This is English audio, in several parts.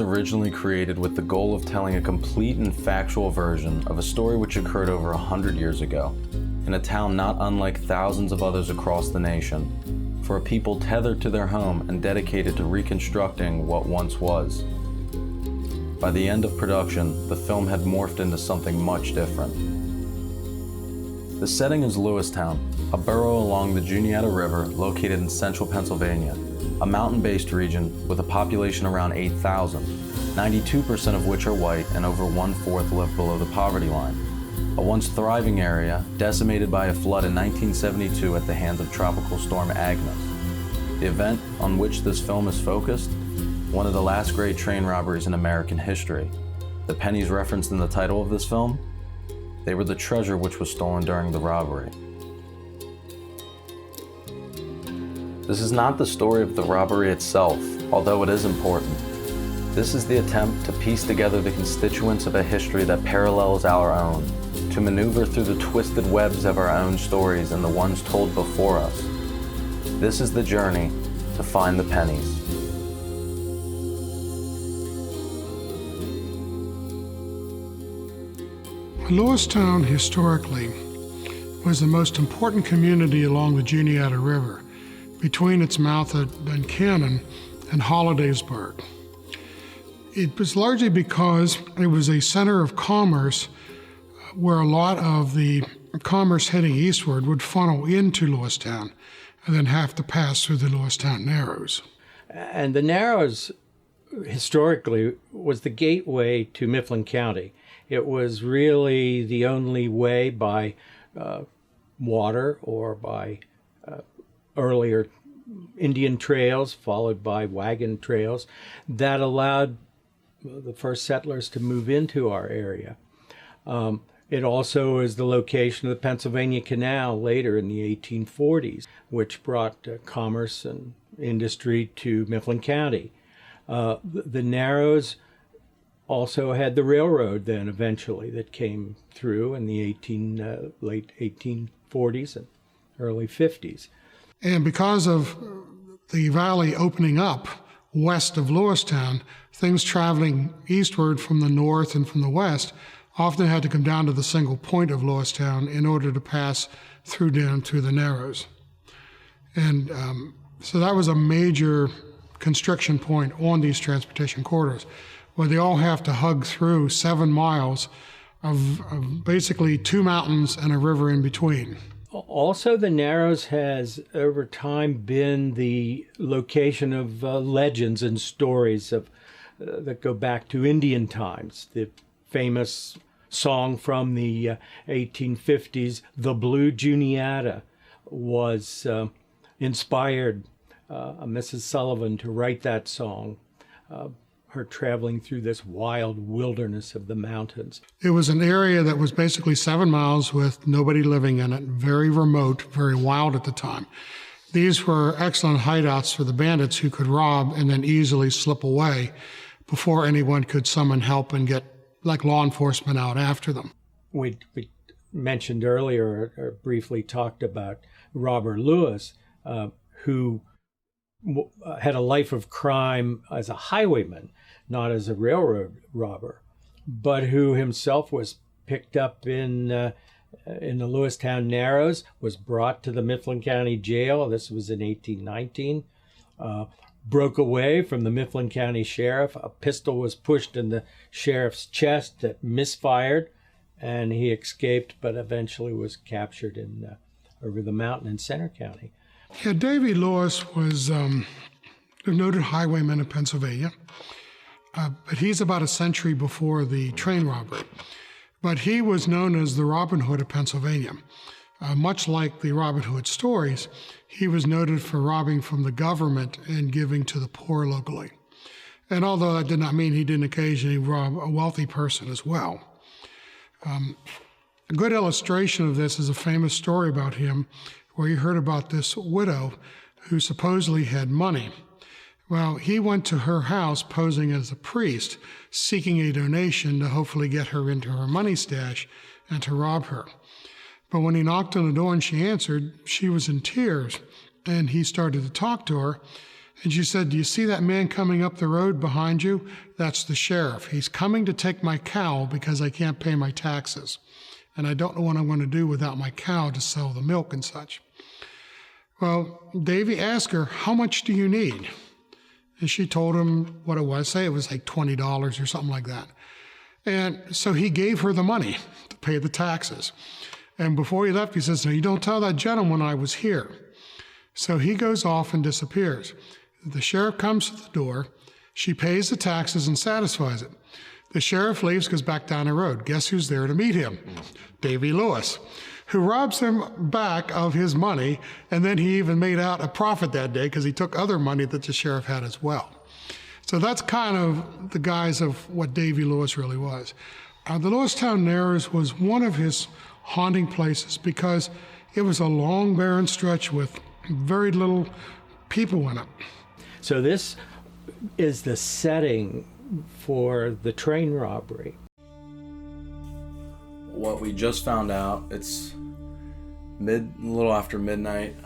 originally created with the goal of telling a complete and factual version of a story which occurred over 100 years ago, in a town not unlike thousands of others across the nation, for a people tethered to their home and dedicated to reconstructing what once was. By the end of production, the film had morphed into something much different. The setting is Lewistown, a borough along the Juniata River located in central Pennsylvania, a mountain-based region with a population around 8,000, 92% of which are white and over 1/4 live below the poverty line. A once thriving area decimated by a flood in 1972 at the hands of Tropical Storm Agnes. The event on which this film is focused, one of the last great train robberies in American history. The pennies referenced in the title of this film, they were the treasure which was stolen during the robbery. This is not the story of the robbery itself, although it is important. This is the attempt to piece together the constituents of a history that parallels our own, to maneuver through the twisted webs of our own stories and the ones told before us. This is the journey to find the pennies. Lewistown historically was the most important community along the Juniata River, between its mouth at Duncannon and Hollidaysburg. It was largely because it was a center of commerce where a lot of the commerce heading eastward would funnel into Lewistown and then have to pass through the Lewistown Narrows. And the Narrows, historically, was the gateway to Mifflin County. It was really the only way by water or by earlier Indian trails, followed by wagon trails, that allowed the first settlers to move into our area. It also is the location of the Pennsylvania Canal later in the 1840s, which brought commerce and industry to Mifflin County. The Narrows also had the railroad then eventually that came through in the late 1840s and early 50s. And because of the valley opening up west of Lewistown, things traveling eastward from the north and from the west often had to come down to the single point of Lewistown in order to pass through down through the Narrows. And so that was a major constriction point on these transportation corridors, where they all have to hug through 7 miles of basically 2 mountains and a river in between. Also, the Narrows has, over time, been the location of legends and stories that go back to Indian times. The famous song from the 1850s, "The Blue Juniata," was inspired Mrs. Sullivan to write that song, her traveling through this wild wilderness of the mountains. It was an area that was basically 7 miles with nobody living in it, very remote, very wild at the time. These were excellent hideouts for the bandits who could rob and then easily slip away before anyone could summon help and get law enforcement out after them. We mentioned earlier, or briefly talked about Robert Lewis, who had a life of crime as a highwayman, not as a railroad robber, but who himself was picked up in the Lewistown Narrows, was brought to the Mifflin County Jail. This was in 1819. Broke away from the Mifflin County Sheriff. A pistol was pushed in the sheriff's chest that misfired, and he escaped, but eventually was captured over the mountain in Center County. Yeah, Davy Lewis was a noted highwayman in Pennsylvania, but he's about a century before the train robbery. But he was known as the Robin Hood of Pennsylvania. Much like the Robin Hood stories, he was noted for robbing from the government and giving to the poor locally. And although that did not mean he didn't occasionally rob a wealthy person as well. A good illustration of this is a famous story about him where you heard about this widow who supposedly had money. Well, he went to her house posing as a priest, seeking a donation to hopefully get her into her money stash and to rob her. But when he knocked on the door and she answered, she was in tears, and he started to talk to her, And she said, "Do you see that man coming up the road behind you? That's the sheriff. He's coming to take my cow because I can't pay my taxes. And I don't know what I'm going to do without my cow to sell the milk and such." Well, Davy asked her, "How much do you need?" And she told him what it was. Say it was like $20 or something like that. And so he gave her the money to pay the taxes. And before he left, he says, "Now, you don't tell that gentleman I was here." So he goes off and disappears. The sheriff comes to the door. She pays the taxes and satisfies it. The sheriff leaves, goes back down the road. Guess who's there to meet him? Davy Lewis, who robs him back of his money, and then he even made out a profit that day because he took other money that the sheriff had as well. So that's kind of the guise of what Davy Lewis really was. The Lewistown Narrows was one of his haunting places because it was a long, barren stretch with very little people in it. So this is the setting for the train robbery. What we just found out, it's a little after midnight,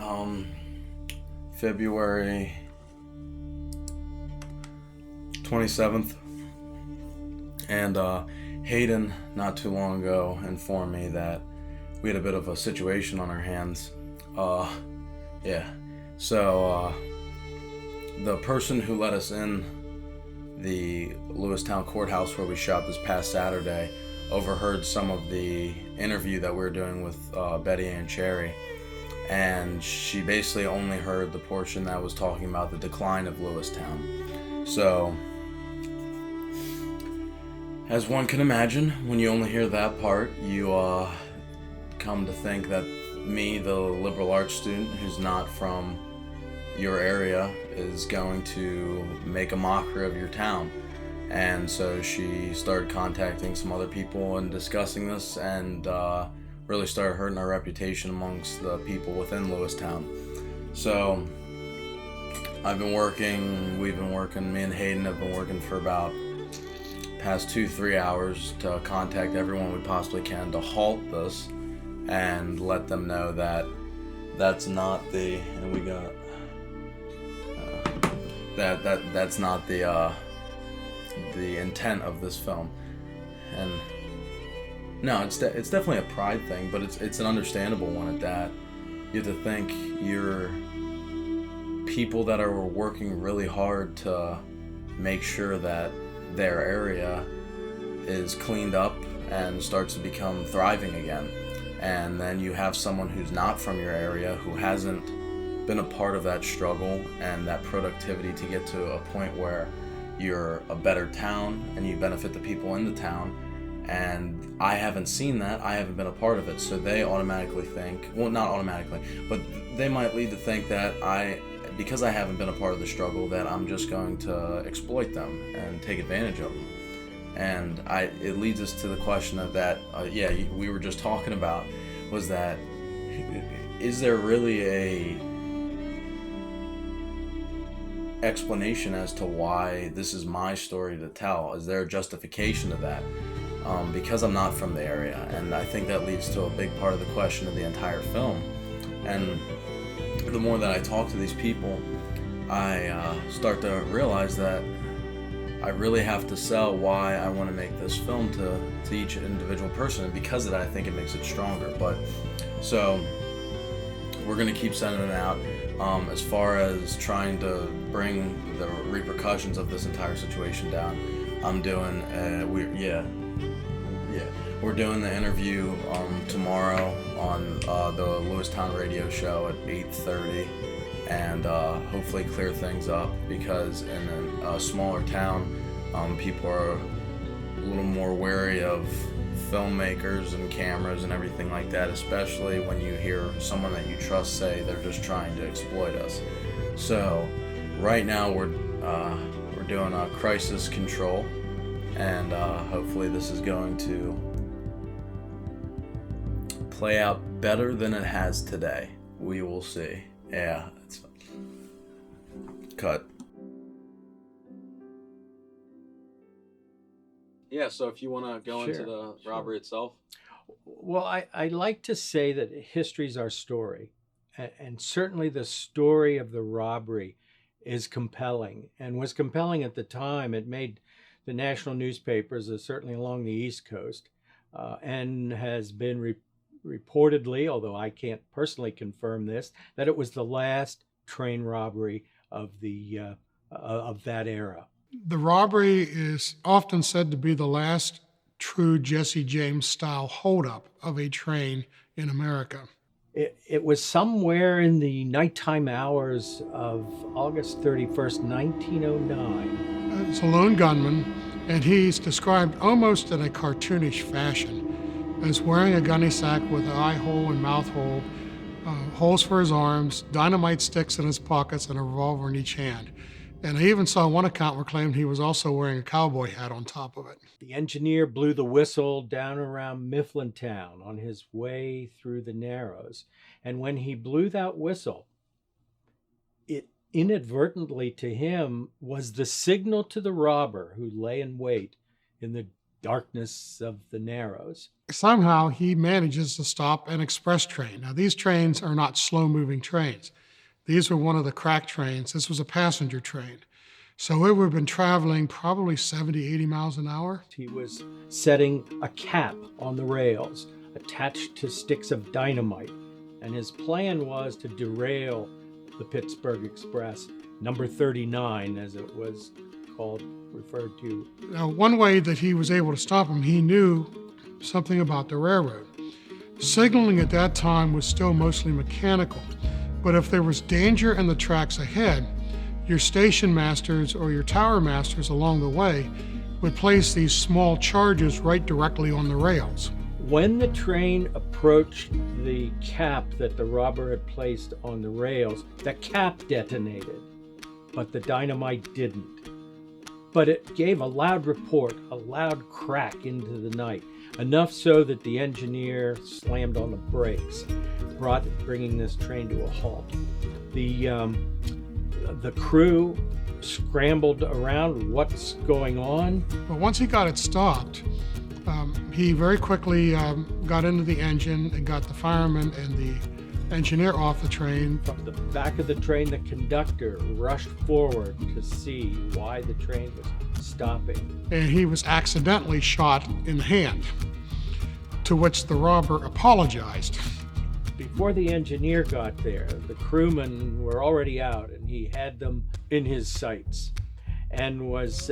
February 27th, and Hayden not too long ago informed me that we had a bit of a situation on our hands. So the person who let us in the Lewistown courthouse where we shot this past Saturday overheard some of the interview that we were doing with Betty and Cherry, and she basically only heard the portion that was talking about the decline of Lewistown. So, as one can imagine, when you only hear that part, you come to think that me, the liberal arts student who's not from your area, is going to make a mockery of your town. And so she started contacting some other people and discussing this, and really started hurting our reputation amongst the people within Lewistown. So we've been working, me and Hayden have been working for about past 2-3 hours to contact everyone we possibly can to halt this and let them know that that's not the, and we got that's not the intent of this film. And no, it's definitely a pride thing, but it's an understandable one at that. You have to think you're people that are working really hard to make sure that their area is cleaned up and starts to become thriving again. And then you have someone who's not from your area, who hasn't been a part of that struggle and that productivity to get to a point where you're a better town and you benefit the people in the town. And I haven't seen that, I haven't been a part of it, so they automatically think, well, not automatically, but they might lead to think that because I haven't been a part of the struggle, that I'm just going to exploit them and take advantage of them. And it leads us to the question of that, we were just talking about, was that, is there really a explanation as to why this is my story to tell? Is there a justification to that? Because I'm not from the area, and I think that leads to a big part of the question of the entire film. And the more that I talk to these people, I start to realize that I really have to sell why I want to make this film to each individual person, and because of that, I think it makes it stronger. But so we're going to keep sending it out. As far as trying to bring the repercussions of this entire situation down, I'm doing we're doing the interview tomorrow on the Lewistown radio show at 8:30, and hopefully clear things up, because in a smaller town, people are a little more wary of filmmakers and cameras and everything like that, especially when you hear someone that you trust say they're just trying to exploit us. So right now we're doing a crisis control, and hopefully this is going to play out better than it has today. We will see. Yeah, it's cut. Yeah, so if you want to go into the robbery itself. Well, I like to say that history's our story. And certainly the story of the robbery is compelling, and was compelling at the time. It made the national newspapers, certainly along the East Coast, and has been reportedly, although I can't personally confirm this, that it was the last train robbery of that era. The robbery is often said to be the last true Jesse James style holdup of a train in America. It was somewhere in the nighttime hours of August 31st, 1909. It's a lone gunman, and he's described almost in a cartoonish fashion as wearing a gunny sack with an eye hole and mouth hole, holes for his arms, dynamite sticks in his pockets, and a revolver in each hand. And I even saw one account where claimed he was also wearing a cowboy hat on top of it. The engineer blew the whistle down around Mifflintown on his way through the Narrows. And when he blew that whistle, it inadvertently to him was the signal to the robber who lay in wait in the darkness of the Narrows. Somehow he manages to stop an express train. Now, these trains are not slow-moving trains. These were one of the crack trains. This was a passenger train. So it would have been traveling probably 70, 80 miles an hour. He was setting a cap on the rails attached to sticks of dynamite. And his plan was to derail the Pittsburgh Express, number 39, as it was referred to. Now, one way that he was able to stop him, he knew something about the railroad. Signaling at that time was still mostly mechanical. But if there was danger in the tracks ahead, your station masters or your tower masters along the way would place these small charges right directly on the rails. When the train approached the cap that the robber had placed on the rails, the cap detonated, but the dynamite didn't. But it gave a loud report, a loud crack into the night, enough so that the engineer slammed on the brakes, bringing this train to a halt. The crew scrambled around, what's going on? But once he got it stopped, he very quickly got into the engine and got the fireman and the engineer off the train. From the back of the train, the conductor rushed forward to see why the train was stopping. And he was accidentally shot in the hand, to which the robber apologized. Before the engineer got there, the crewmen were already out, and he had them in his sights and was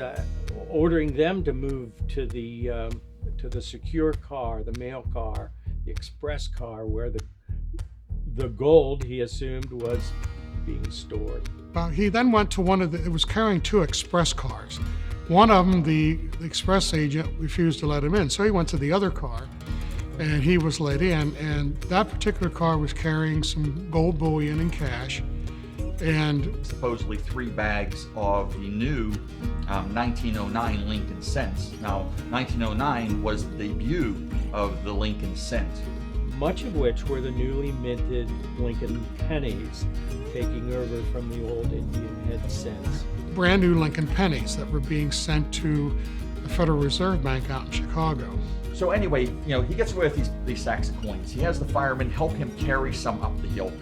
ordering them to move to the secure car, the mail car, the express car, where the gold, he assumed, was being stored. He then went to it was carrying two express cars. One of them, the express agent refused to let him in, so he went to the other car, and he was let in, and that particular car was carrying some gold bullion and cash, and supposedly 3 bags of the new 1909 Lincoln cents. Now, 1909 was the debut of the Lincoln cent, much of which were the newly minted Lincoln pennies, taking over from the old Indian head cents. Brand new Lincoln pennies that were being sent to the Federal Reserve Bank out in Chicago. So anyway, he gets away with these sacks of coins. He has the firemen help him carry some up the hill.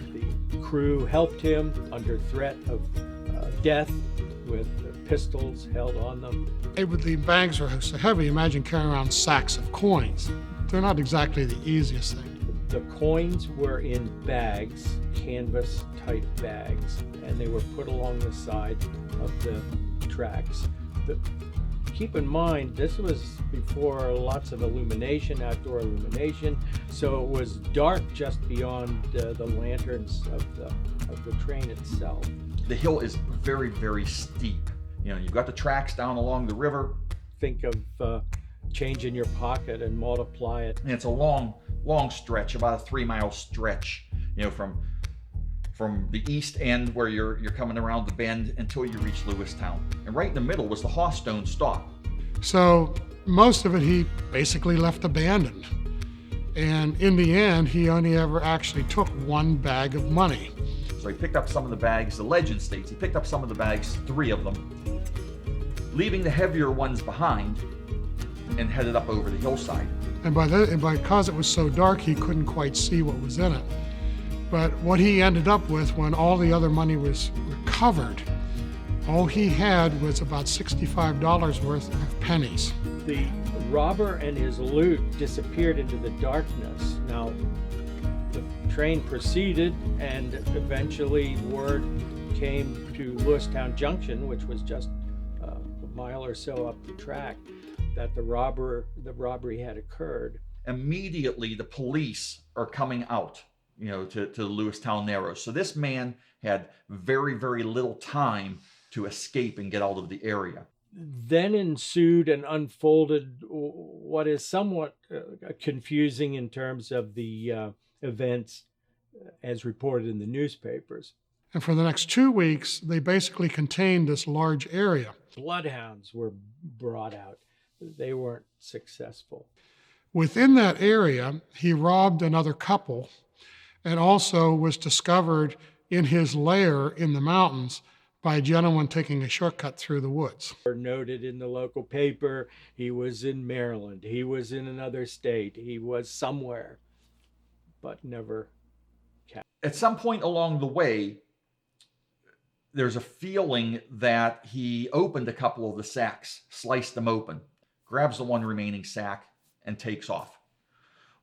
The crew helped him under threat of death with pistols held on them. The bags are so heavy, imagine carrying around sacks of coins. They're not exactly the easiest thing. The coins were in bags, canvas-type bags, and they were put along the side of the tracks. Keep in mind, this was before lots of illumination, outdoor illumination, so it was dark just beyond the lanterns of the train itself. The hill is very, very steep. You've got the tracks down along the river. Think of change in your pocket and multiply it. And it's a long stretch, about a 3-mile stretch, from the east end where you're coming around the bend until you reach Lewistown. And right in the middle was the Hawstone stop. So most of it he basically left abandoned. And in the end, he only ever actually took 1 bag of money. So he picked up some of the bags, the legend states, he picked up some of the bags, 3 of them, leaving the heavier ones behind, and headed up over the hillside. And because it was so dark, he couldn't quite see what was in it. But what he ended up with when all the other money was recovered All he had was about $65 worth of pennies. The robber and his loot disappeared into the darkness. Now, the train proceeded, and eventually word came to Lewistown Junction, which was just a mile or so up the track, that the robbery had occurred. Immediately, the police are coming out, to the Lewistown Narrows. So this man had very, very little time to escape and get out of the area. Then ensued and unfolded what is somewhat confusing in terms of the events as reported in the newspapers. And for the next 2 weeks, they basically contained this large area. Bloodhounds were brought out. They weren't successful. Within that area, he robbed another couple and also was discovered in his lair in the mountains by a gentleman taking a shortcut through the woods. Noted in the local paper, he was in Maryland, he was in another state, he was somewhere, but never captured. At some point along the way, there's a feeling that he opened a couple of the sacks, sliced them open, grabs the one remaining sack, and takes off.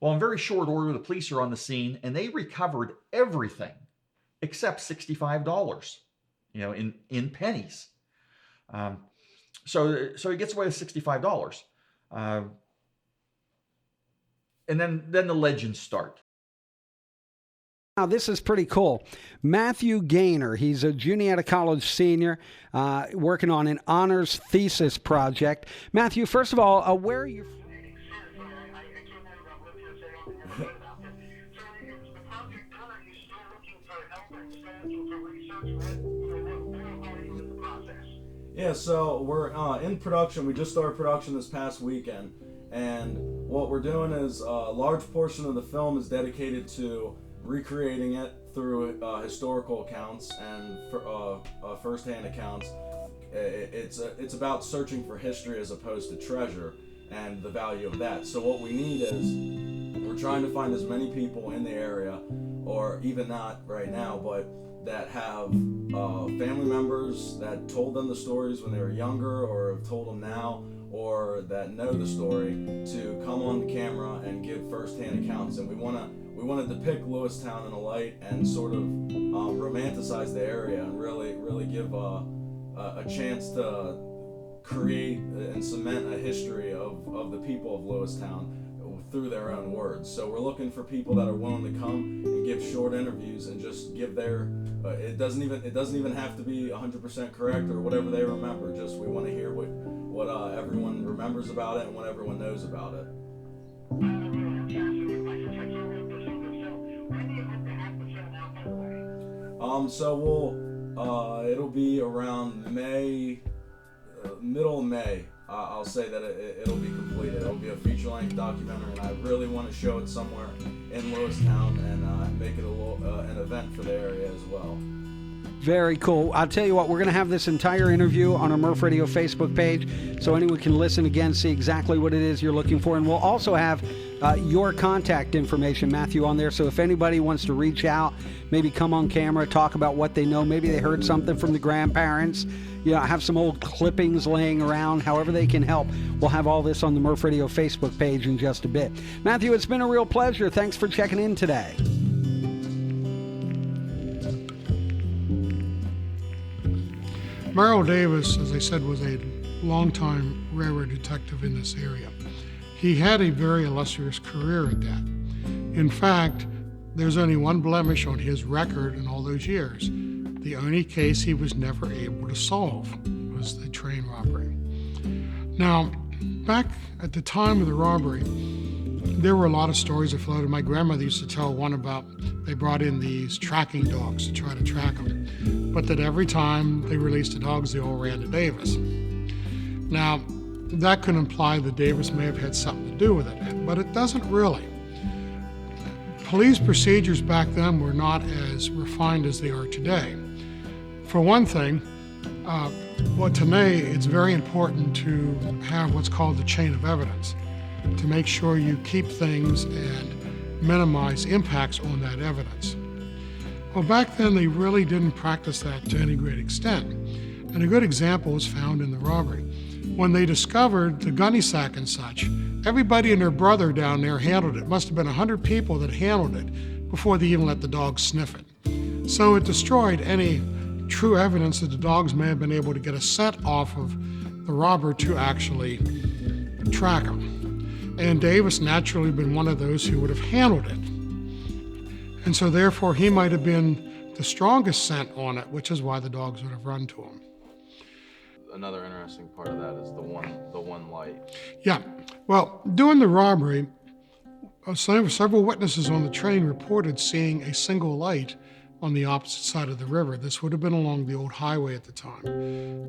Well, in very short order, the police are on the scene, and they recovered everything except $65. In pennies. So he gets away with $65. And then the legends start. Now, this is pretty cool. Matthew Gaynor, he's a Juniata College senior working on an honors thesis project. Matthew, first of all, where are you? Yeah, so we're in production. We just started production this past weekend, and what we're doing is a large portion of the film is dedicated to recreating it through historical accounts and first-hand accounts. It's about searching for history as opposed to treasure and the value of that. So what we need is we're trying to find as many people in the area, or even not right now, but that have family members that told them the stories when they were younger or have told them now, or that know the story, to come on the camera and give first-hand accounts. And we want to depict Lewistown in a light and sort of romanticize the area and really give a chance to create and cement a history of the people of Lewistown through their own words. So we're looking for people that are willing to come and give short interviews and just give their it doesn't even have to be 100% correct or whatever they remember. Just we want to hear what everyone remembers about it and what everyone knows about it. So we'll it'll be around May, middle of May. I'll say that it'll be completed. It'll be a feature-length documentary, and I really want to show it somewhere in Lewistown and make it an event for the area as well. Very cool. I'll tell you what, we're going to have this entire interview on our Murph Radio Facebook page, so anyone can listen again, see exactly what it is you're looking for. And we'll also have your contact information, Matthew, on there. So if anybody wants to reach out, maybe come on camera, talk about what they know. Maybe they heard something from the grandparents. Have some old clippings laying around, however they can help. We'll have all this on the Murph Radio Facebook page in just a bit. Matthew, it's been a real pleasure. Thanks for checking in today. Merrill Davis, as I said, was a longtime railroad detective in this area. He had a very illustrious career at that. In fact, there's only one blemish on his record in all those years. The only case he was never able to solve was the train robbery. Now, back at the time of the robbery, there were a lot of stories afloat. My grandmother used to tell one about they brought in these tracking dogs to try to track them, but that every time they released the dogs, they all ran to Davis. Now, that could imply that Davis may have had something to do with it, but it doesn't really. Police procedures back then were not as refined as they are today. For one thing, today it's very important to have what's called the chain of evidence, to make sure you keep things and minimize impacts on that evidence. Well, back then they really didn't practice that to any great extent. And a good example was found in the robbery. When they discovered the gunny sack and such, everybody and their brother down there handled it. Must have been 100 people that handled it before they even let the dogs sniff it. So it destroyed any true evidence that the dogs may have been able to get a scent off of the robber to actually track him. And Davis naturally been one of those who would have handled it. And so therefore he might have been the strongest scent on it, which is why the dogs would have run to him. Another interesting part of that is the one light. Yeah. Well, during the robbery, several witnesses on the train reported seeing a single light on the opposite side of the river. This would have been along the old highway at the time.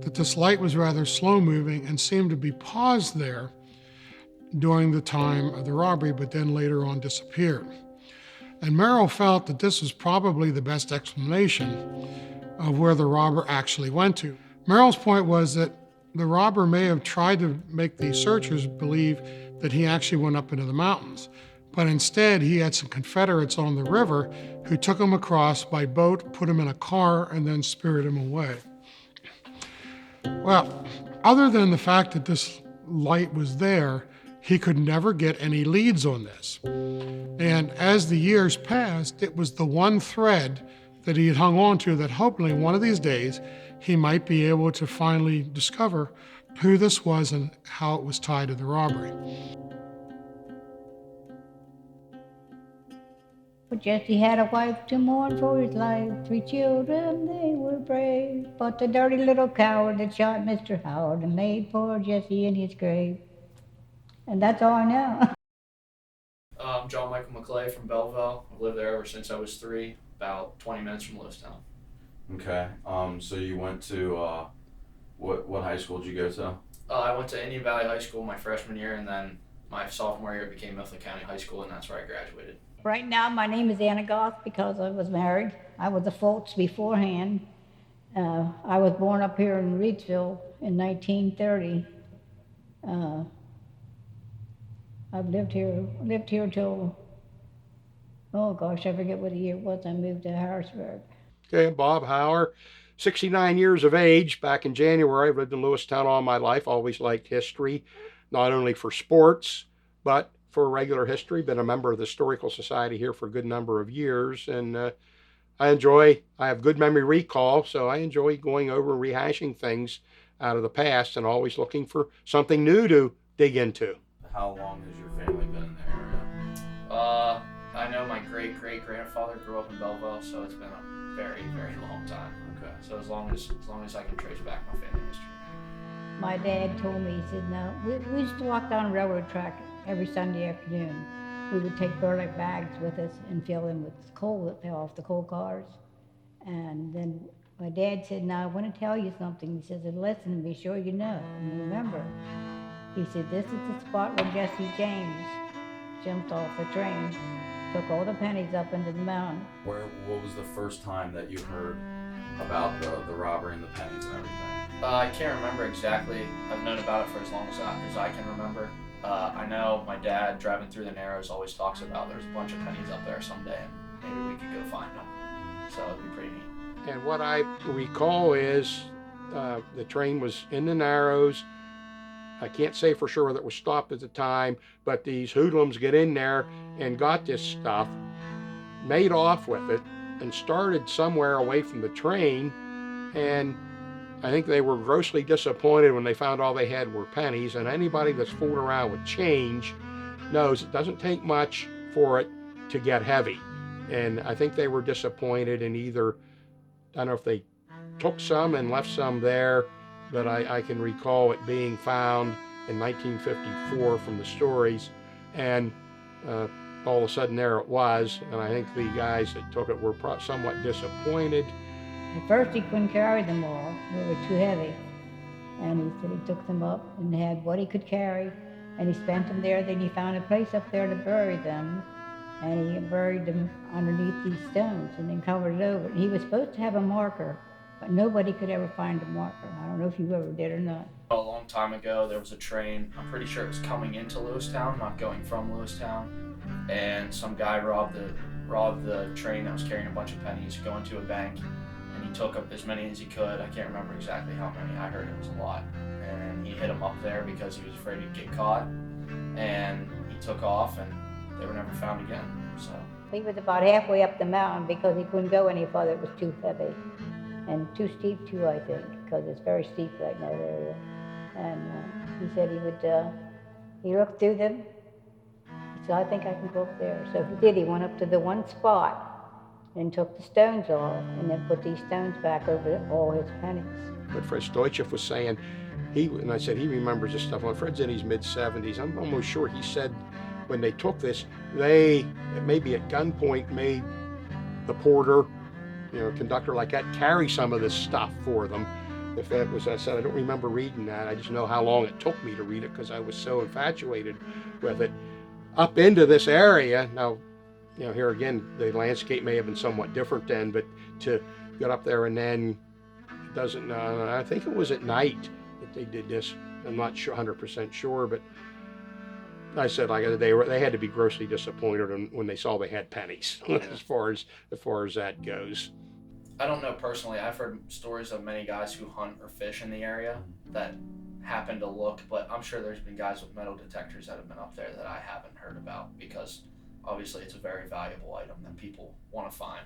That this light was rather slow moving and seemed to be paused there during the time of the robbery, but then later on disappeared. And Merrill felt that this was probably the best explanation of where the robber actually went to. Merrill's point was that the robber may have tried to make the searchers believe that he actually went up into the mountains, but instead he had some Confederates on the river who took him across by boat, put him in a car, and then spirited him away. Well, other than the fact that this light was there, he could never get any leads on this. And as the years passed, it was the one thread that he had hung on to that hopefully one of these days he might be able to finally discover who this was and how it was tied to the robbery. But Jesse had a wife to mourn for his life, 3 children, they were brave. But the dirty little coward that shot Mr. Howard and laid poor Jesse in his grave. And that's all I know. I'm John Michael McClay from Belleville. I've lived there ever since I was 3, about 20 minutes from Lewistown. Okay. So you went to what high school did you go to? I went to Indian Valley High School my freshman year, and then my sophomore year became Mifflin County High School, and that's where I graduated. Right now, my name is Anna Goff because I was married. I was a Fultz beforehand. I was born up here in Reidsville in 1930. I've lived here till, oh gosh, I forget what the year was. I moved to Harrisburg. Okay, Bob Hauer, 69 years of age. Back in January, I've lived in Lewistown all my life. Always liked history, not only for sports, but for regular history. Been a member of the Historical Society here for a good number of years. And I have good memory recall, so I enjoy going over and rehashing things out of the past and always looking for something new to dig into. How long has your family been in the area? I know my great-great-grandfather grew up in Belleville, so it's been a very, very long time. Okay. So as long as I can trace back my family history. My dad told me, he said, no, we used to walk down a railroad track every Sunday afternoon. We would take burlap bags with us and fill them with coal off the coal cars. And then my dad said, now I want to tell you something. He says, listen, be sure you know and remember. He said, this is the spot where Jesse James jumped off the train, took all the pennies up into the mountain. What was the first time that you heard about the robbery and the pennies and everything? I can't remember exactly. I've known about it for as long as I can remember. I know my dad driving through the Narrows always talks about there's a bunch of pennies up there someday and maybe we could go find them. So it'd be pretty neat. And what I recall is the train was in the Narrows. I can't say for sure that it was stopped at the time, but these hoodlums get in there and got this stuff, made off with it, and started somewhere away from the train. And I think they were grossly disappointed when they found all they had were pennies. And anybody that's fooling around with change knows it doesn't take much for it to get heavy. And I think they were disappointed in either, I don't know if they took some and left some there, but I can recall it being found in 1954 from the stories, and all of a sudden there it was, and I think the guys that took it were somewhat disappointed. At first he couldn't carry them all, they were too heavy. And he said he took them up and had what he could carry, and he spent them there. Then he found a place up there to bury them, and he buried them underneath these stones and then covered it over. And he was supposed to have a marker, but nobody could ever find a marker. I don't know if you ever did or not. A long time ago, there was a train. I'm pretty sure it was coming into Lewistown, not going from Lewistown. And some guy robbed the train that was carrying a bunch of pennies, going to a bank, and he took up as many as he could. I can't remember exactly how many. I heard it was a lot. And he hid them up there because he was afraid he'd get caught. And he took off, and they were never found again. So He was about halfway up the mountain because he couldn't go any further. It was too heavy and too steep too, I think, because it's very steep right in that area. And he said he would, he looked through them. He said, I think I can go up there. So he did. He went up to the one spot and took the stones off and then put these stones back over all his pennies. But Fred Stoichev was saying, and I said he remembers this stuff. When Fred's in his mid-70s, I'm almost sure he said when they took this, they, maybe at gunpoint, made the porter, conductor like that, carry some of this stuff for them. If that was, I said, I don't remember reading that. I just know how long it took me to read it because I was so infatuated with it. Up into this area, now, here again, the landscape may have been somewhat different then, but to get up there and then, it doesn't, I think it was at night that they did this. I'm not sure, 100% sure, but I said they had to be grossly disappointed when they saw they had pennies, as far as that goes. I don't know personally. I've heard stories of many guys who hunt or fish in the area that happen to look, but I'm sure there's been guys with metal detectors that have been up there that I haven't heard about because obviously it's a very valuable item that people want to find.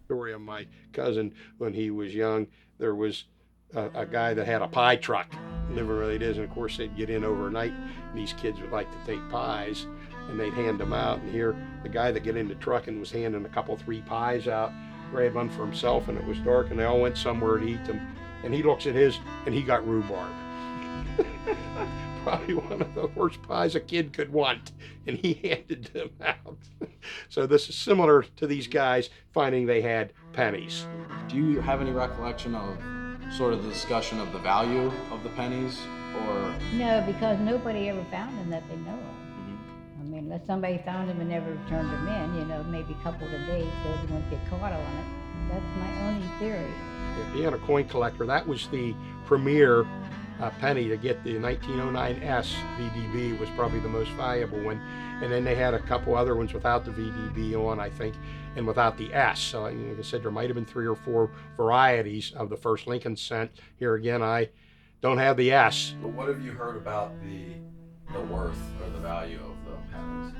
Story of my cousin when he was young, there was a guy that had a pie truck, never really is, and of course they'd get in overnight, and these kids would like to take pies, and they'd hand them out, and here the guy that get in the truck and was handing a couple, 3 pies out, grabbed one for himself, and it was dark, and they all went somewhere to eat them, and he looks at his, and he got rhubarb. Probably one of the worst pies a kid could want, and he handed them out. So this is similar to these guys finding they had pennies. Do you have any recollection of sort of the discussion of the value of the pennies, or? No, because nobody ever found them that they know of. I mean, unless somebody found them and never turned them in, maybe a couple of days so they wouldn't get caught on it. That's my only theory. Being a coin collector, that was the premier penny to get. The 1909 S VDB was probably the most valuable one, and then they had a couple other ones without the VDB on, I think, and without the S. So like I said, there might have been 3 or 4 varieties of the first Lincoln cent. Here again, I don't have the S. But what have you heard about the worth or the value of the pennies?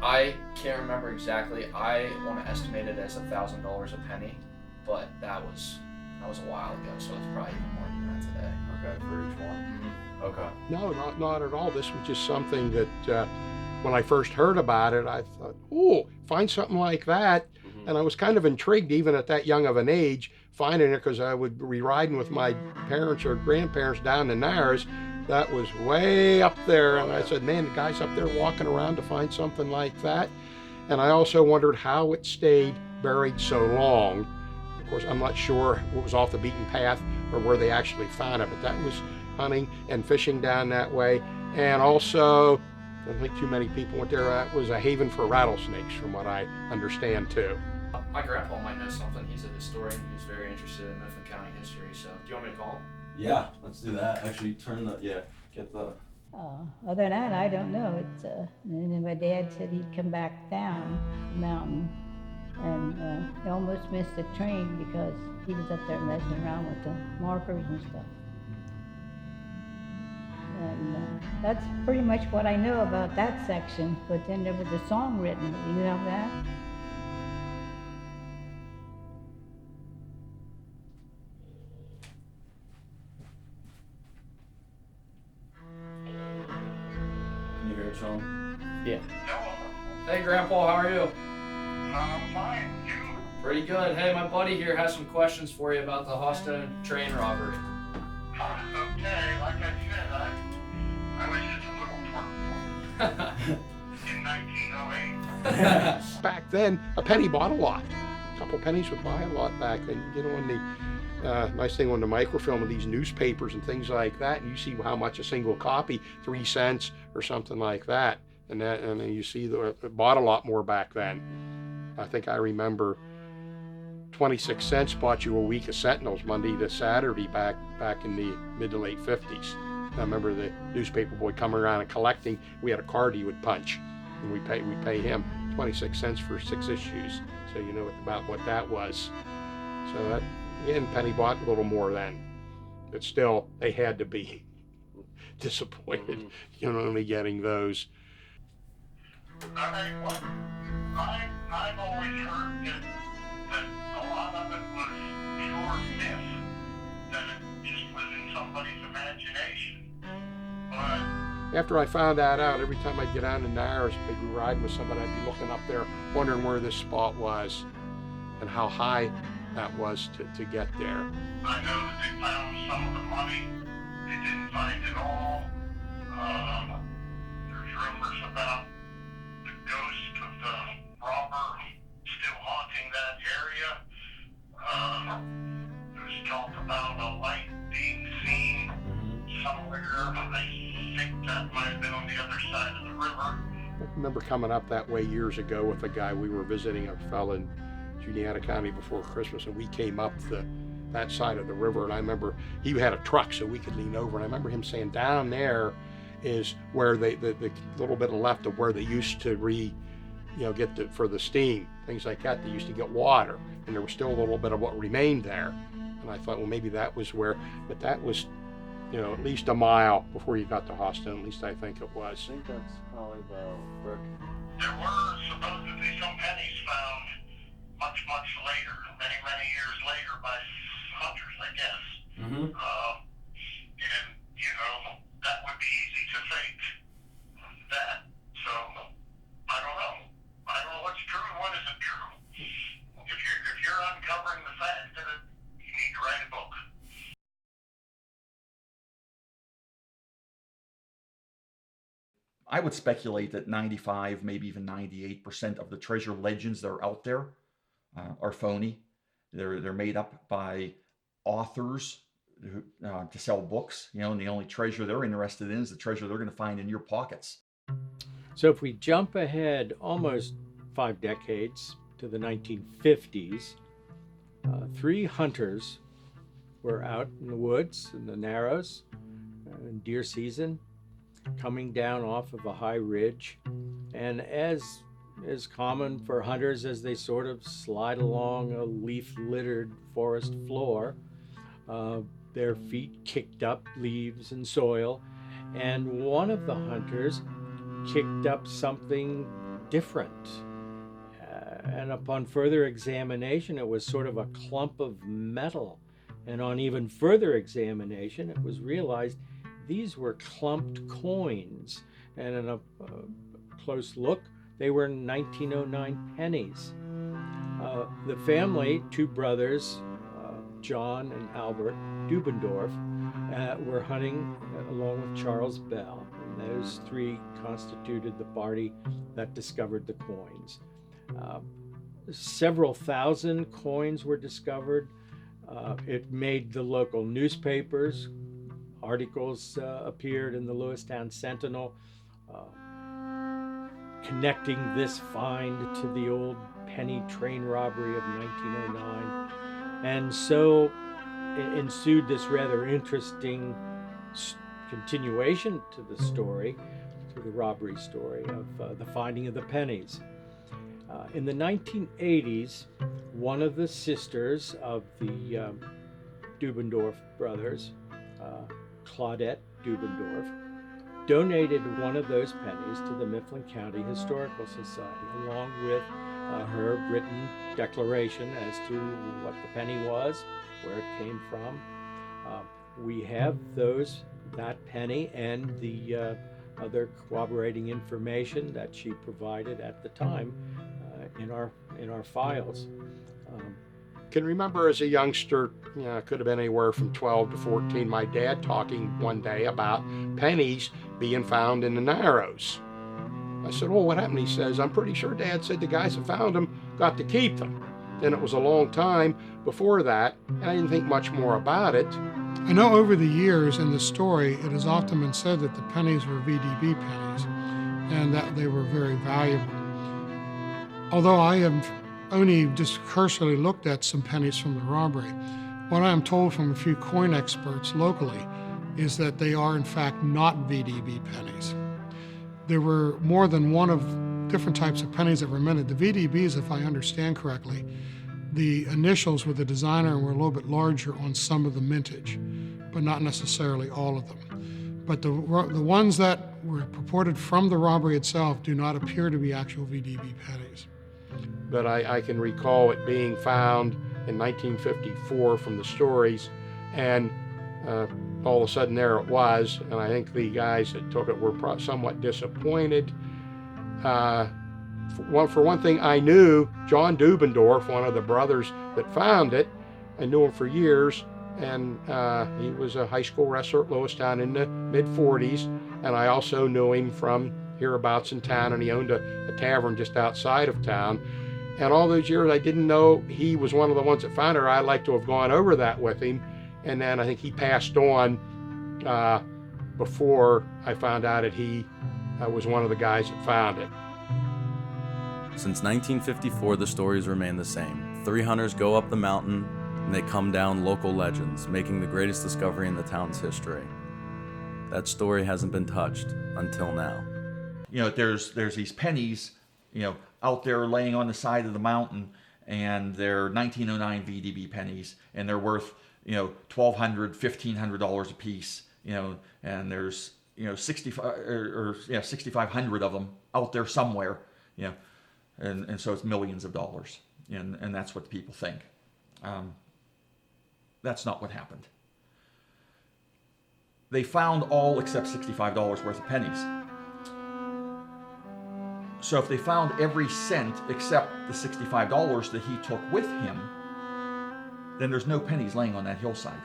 I can't remember exactly. I want to estimate it as $1,000 a penny, but that was a while ago, so it's probably even more than that today. Okay, for each one. Mm-hmm. Okay. No, not at all. This was just something that when I first heard about it, I thought, oh, find something like that. Mm-hmm. And I was kind of intrigued, even at that young of an age, finding it, because I would be riding with my parents or grandparents down the Narrows. That was way up there. And I said, man, the guy's up there walking around to find something like that. And I also wondered how it stayed buried so long. Of course, I'm not sure what was off the beaten path or where they actually found it, but that was hunting and fishing down that way. And also, I don't think too many people went there. That was a haven for rattlesnakes, from what I understand, too. My grandpa might know something. He's a historian. He's very interested in Mifflin County history. So, do you want me to call him? Yeah, let's do that. Actually, get the. Other than that, I don't know. And then my dad said he'd come back down the mountain, and he almost missed the train because he was up there messing around with the markers and stuff. And that's pretty much what I know about that section. But then there was a song written. Do you have that? Can you hear it, Sean? Yeah. Hey, Grandpa, how are you? I'm fine. You? Pretty good. Hey, my buddy here has some questions for you about the Hostone train robbery. Okay, like I said, I was just a little twerp in 1908. Back then, a penny bought a lot. A couple pennies would buy a lot back then. On the nice thing on the microfilm of these newspapers and things like that, and you see how much a single copy, 3 cents or something like that. And then you see it bought a lot more back then. I think I remember 26 cents bought you a week of Sentinels Monday to Saturday back in the mid to late 50s. I remember the newspaper boy coming around and collecting. We had a card he would punch, and we pay him 26 cents for 6 issues. So you know about what that was. So And Penny bought a little more then. But still, they had to be disappointed, only getting those. I've always heard that a lot of it was pure myth, that it just was in somebody's imagination. But After I found that out, every time I'd get on the Narrows, if I'd be riding with somebody, I'd be looking up there, wondering where this spot was and how high that was to get there. I know that they found some of the money. They didn't find it all. There's rumors about the ghost of the robber still haunting that area. There's talk about a light being seen somewhere. I think that might have been on the other side of the river. I remember coming up that way years ago with a guy. We were visiting a fella in Juniata County before Christmas, and we came up that side of the river, and I remember he had a truck so we could lean over, and I remember him saying down there is where the little bit left of where they used to get for the steam, things like that. They used to get water, and there was still a little bit of what remained there. And I thought, well, maybe that was where, but that was, at least a mile before you got to Houston. At least I think it was. I think that's probably the brook. There were supposedly some pennies found much later, many years later by hunters, I guess. And, that would be easy to fake that. So, I don't know. I don't know what's true and what isn't true. If you're uncovering the fact of it, you need to write a book. I would speculate that 95, maybe even 98% of the treasure legends that are out there are phony. They're made up by authors to sell books, and the only treasure they're interested in is the treasure they're going to find in your pockets. So if we jump ahead almost 5 decades to the 1950s, 3 hunters were out in the woods in the Narrows in deer season, coming down off of a high ridge, and as is common for hunters as they sort of slide along a leaf-littered forest floor, their feet kicked up leaves and soil, and one of the hunters kicked up something different. And upon further examination, it was sort of a clump of metal. And on even further examination, it was realized these were clumped coins. And in a close look, they were 1909 pennies. The family, 2 brothers, John and Albert Dubendorf, were hunting along with Charles Bell. And those 3 constituted the party that discovered the coins. Several thousand coins were discovered. It made the local newspapers. Articles appeared in the Lewistown Sentinel connecting this find to the old penny train robbery of 1909. And so ensued this rather interesting continuation to the story, to the robbery story of the finding of the pennies. In the 1980s, one of the sisters of the Dubendorf brothers, Claudette Dubendorf, donated one of those pennies to the Mifflin County Historical Society, along with her written declaration as to what the penny was, where it came from. We have that penny and the other corroborating information that she provided at the time in our files. Can remember as a youngster, could have been anywhere from 12 to 14, my dad talking one day about pennies being found in the Narrows. I said, "Oh, what happened?" He says, "I'm pretty sure Dad said the guys that found them got to keep them." And it was a long time before that, and I didn't think much more about it. I know over the years in the story, it has often been said that the pennies were VDB pennies and that they were very valuable. Although I have only just cursorily looked at some pennies from the robbery, what I am told from a few coin experts locally is that they are in fact not VDB pennies. There were more than one of different types of pennies that were minted. The VDBs, if I understand correctly, the initials with the designer and were a little bit larger on some of the mintage, but not necessarily all of them. But the ones that were purported from the robbery itself do not appear to be actual VDB pennies. But I can recall it being found in 1954 from the stories, and all of a sudden there it was, and I think the guys that took it were somewhat disappointed. For one thing, I knew John Dubendorf, one of the brothers that found it. I knew him for years, and he was a high school wrestler at Lewistown in the mid-40s, and I also knew him from hereabouts in town, and he owned a tavern just outside of town. And all those years I didn't know he was one of the ones that found her. I'd like to have gone over that with him, and then I think he passed on before I found out that he was one of the guys that found it. Since 1954, the stories remain the same. 3 hunters go up the mountain, and they come down local legends, making the greatest discovery in the town's history. That story hasn't been touched until now. You know, there's these pennies, you know, out there laying on the side of the mountain, and they're 1909 VDB pennies, and they're worth, you know, $1,200, $1,500 a piece, you know, and there's, you know, 6,500 of them out there somewhere, you know, and so it's millions of dollars, and that's what the people think. That's not what happened. They found all except $65 worth of pennies. So if they found every cent except the $65 that he took with him, then there's no pennies laying on that hillside.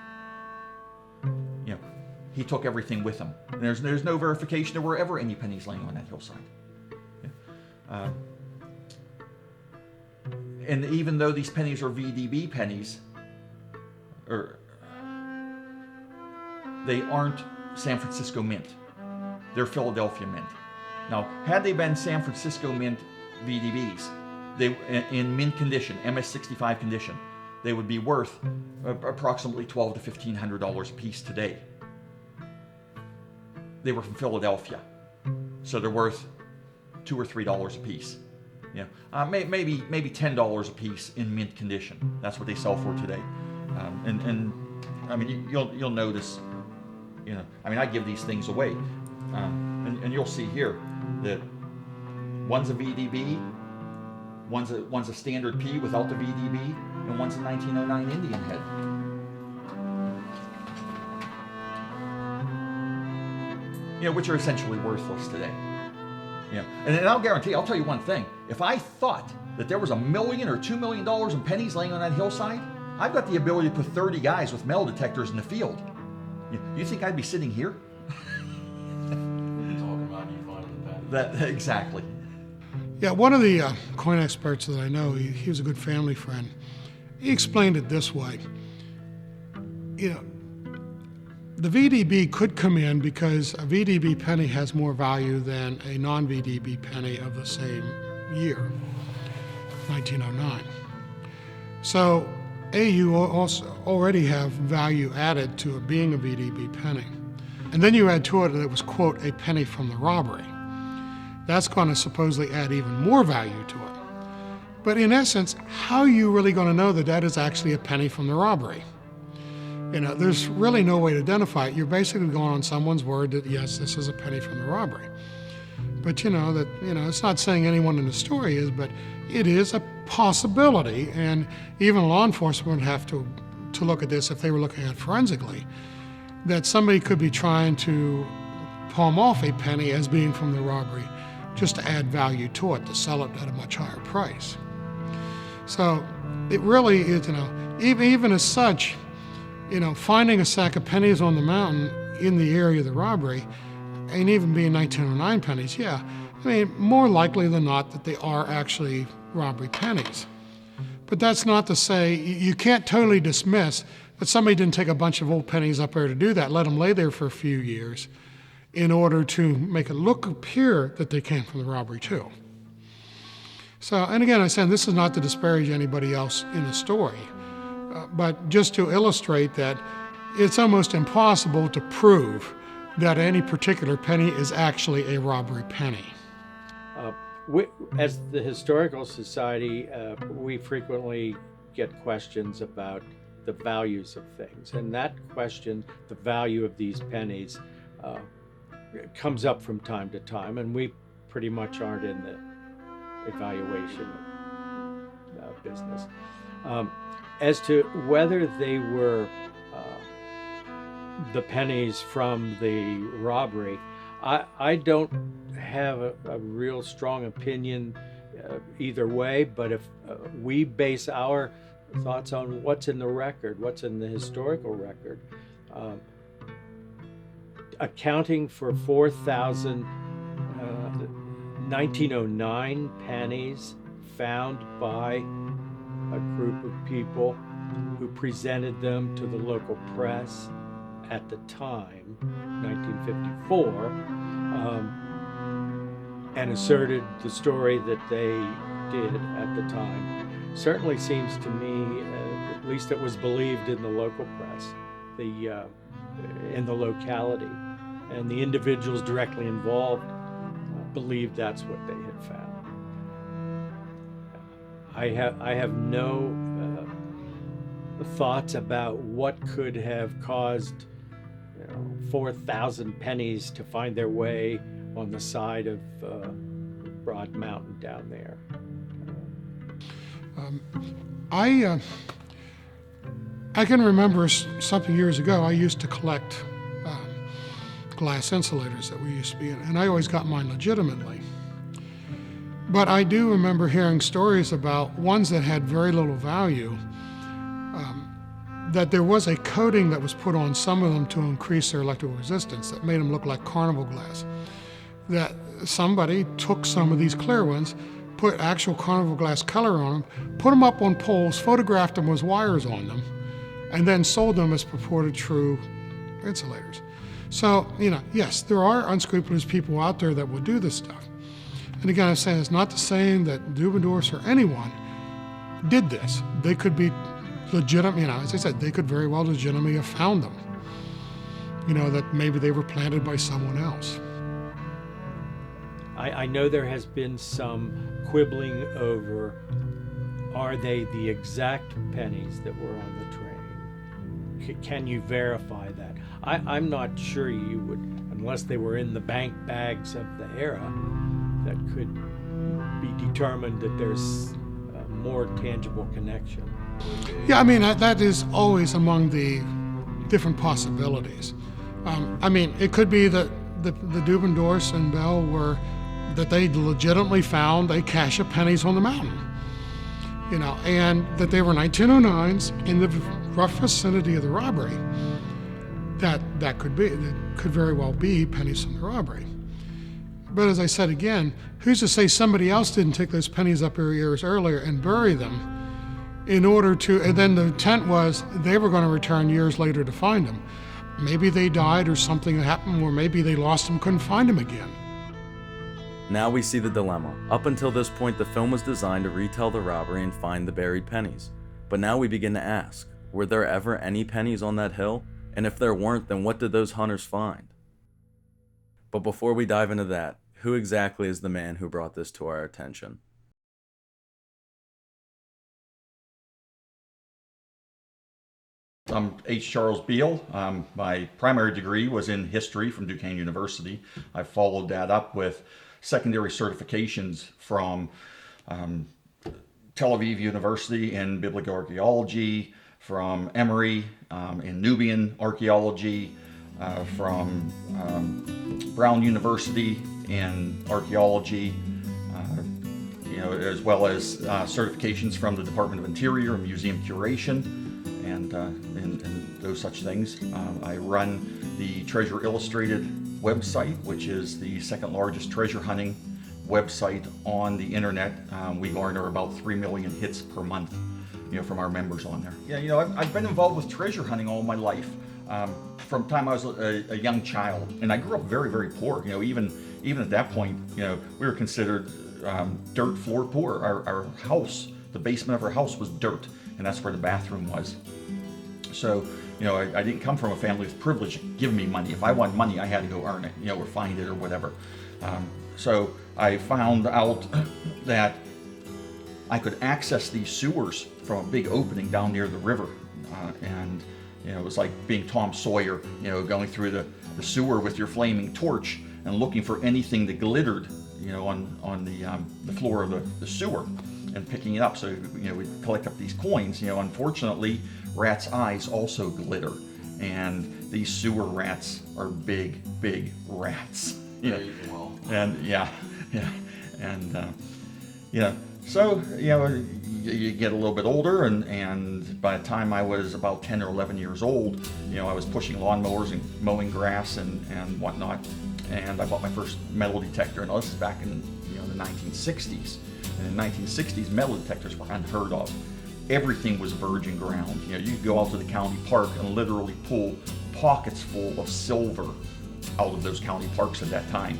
You know, he took everything with him. And there's no verification there were ever any pennies laying on that hillside. Yeah. And even though these pennies are VDB pennies, they aren't San Francisco Mint. They're Philadelphia Mint. Now, had they been San Francisco Mint VDBs, they in mint condition, MS-65 condition, they would be worth approximately $1,200 to $1,500 a piece today. They were from Philadelphia, so they're worth $2 or $3 a piece. Yeah, maybe $10 a piece in mint condition. That's what they sell for today. And I mean, you'll notice, you know, I mean, I give these things away, and you'll see here that one's a VDB, one's a standard P without the VDB, and one's a 1909 Indian head. You know, which are essentially worthless today. You know, and I'll guarantee, I'll tell you one thing: if I thought that there was $1 million or $2 million in pennies laying on that hillside, I've got the ability to put 30 guys with metal detectors in the field. You think I'd be sitting here? Talking about you finding the pennies. That exactly. Yeah, one of the coin experts that I know, he was a good family friend. He explained it this way. You know, the VDB could come in because a VDB penny has more value than a non-VDB penny of the same year, 1909. So, you also already have value added to it being a VDB penny. And then you add to it that it was, quote, a penny from the robbery. That's going to supposedly add even more value to it. But in essence, how are you really going to know that that is actually a penny from the robbery? You know, there's really no way to identify it. You're basically going on someone's word that, yes, this is a penny from the robbery. But it's not saying anyone in the story is, but it is a possibility, and even law enforcement would have to look at this if they were looking at it forensically, that somebody could be trying to palm off a penny as being from the robbery just to add value to it, to sell it at a much higher price. So it really is, even as such, finding a sack of pennies on the mountain in the area of the robbery, and even being 1909 pennies, more likely than not that they are actually robbery pennies. But that's not to say, you can't totally dismiss that somebody didn't take a bunch of old pennies up there to do that, let them lay there for a few years in order to make it appear that they came from the robbery too. So, and again, I said this is not to disparage anybody else in the story, but just to illustrate that it's almost impossible to prove that any particular penny is actually a robbery penny. As the Historical Society, we frequently get questions about the values of things. And that question, the value of these pennies, comes up from time to time, and we pretty much aren't in the evaluation business. As to whether they were the pennies from the robbery, I don't have a real strong opinion either way, but if we base our thoughts on what's in the record, what's in the historical record, accounting for 4,000 1909 pennies found by a group of people who presented them to the local press at the time, 1954, and asserted the story that they did at the time. Certainly seems to me, at least it was believed in the local press, in the locality, and the individuals directly involved believed that's what they had found. I have no thoughts about what could have caused 4,000 pennies to find their way on the side of Broad Mountain down there. I can remember something years ago. I used to collect glass insulators that we used to be in, and I always got mine legitimately. But I do remember hearing stories about ones that had very little value, that there was a coating that was put on some of them to increase their electrical resistance that made them look like carnival glass. That somebody took some of these clear ones, put actual carnival glass color on them, put them up on poles, photographed them with wires on them, and then sold them as purported true insulators. So, yes, there are unscrupulous people out there that will do this stuff. And again, I'm saying it's not the saying that Dubendorfs or anyone did this. They could be legitimate, as I said, they could very well legitimately have found them. That maybe they were planted by someone else. I know there has been some quibbling over, are they the exact pennies that were on the train? Can you verify that? I'm not sure you would, unless they were in the bank bags of the era, that could be determined that there's a more tangible connection. Yeah, that is always among the different possibilities. It could be that the Dubendorfs and Bell were, that they legitimately found a cache of pennies on the mountain, and that they were 1909s in the rough vicinity of the robbery. That could very well be pennies from the robbery. But as I said again, who's to say somebody else didn't take those pennies up here years earlier and bury them in order to, and then the intent was they were going to return years later to find them. Maybe they died or something happened, or maybe they lost them, couldn't find them again. Now we see the dilemma. Up until this point, the film was designed to retell the robbery and find the buried pennies. But now we begin to ask, were there ever any pennies on that hill? And if there weren't, then what did those hunters find? But before we dive into that, who exactly is the man who brought this to our attention? I'm H. Charles Beale. My primary degree was in history from Duquesne University. I followed that up with secondary certifications from Tel Aviv University in biblical archaeology, from Emory in Nubian archaeology, from Brown University in archaeology, as well as certifications from the Department of Interior and Museum Curation, and those such things. I run the Treasure Illustrated website, which is the second largest treasure hunting website on the internet. We garner about 3 million hits per month, from our members on there. Yeah, I've been involved with treasure hunting all my life. From the time I was a young child, and I grew up very, very poor. Even at that point, we were considered dirt floor poor. Our house, the basement of our house was dirt, and that's where the bathroom was. So, I didn't come from a family with privilege giving me money. If I wanted money, I had to go earn it, or find it or whatever. So I found out that I could access these sewers from a big opening down near the river. And it was like being Tom Sawyer, going through the sewer with your flaming torch and looking for anything that glittered, on the floor of the sewer and picking it up. So, we'd collect up these coins. Unfortunately, rats' eyes also glitter. And these sewer rats are big, big rats. Well. And so you get a little bit older, and by the time I was about 10 or 11 years old, I was pushing lawnmowers and mowing grass and whatnot, and I bought my first metal detector, and this is back in the 1960s. And in the 1960s, metal detectors were unheard of. Everything was virgin ground. You could go out to the county park and literally pull pockets full of silver out of those county parks at that time,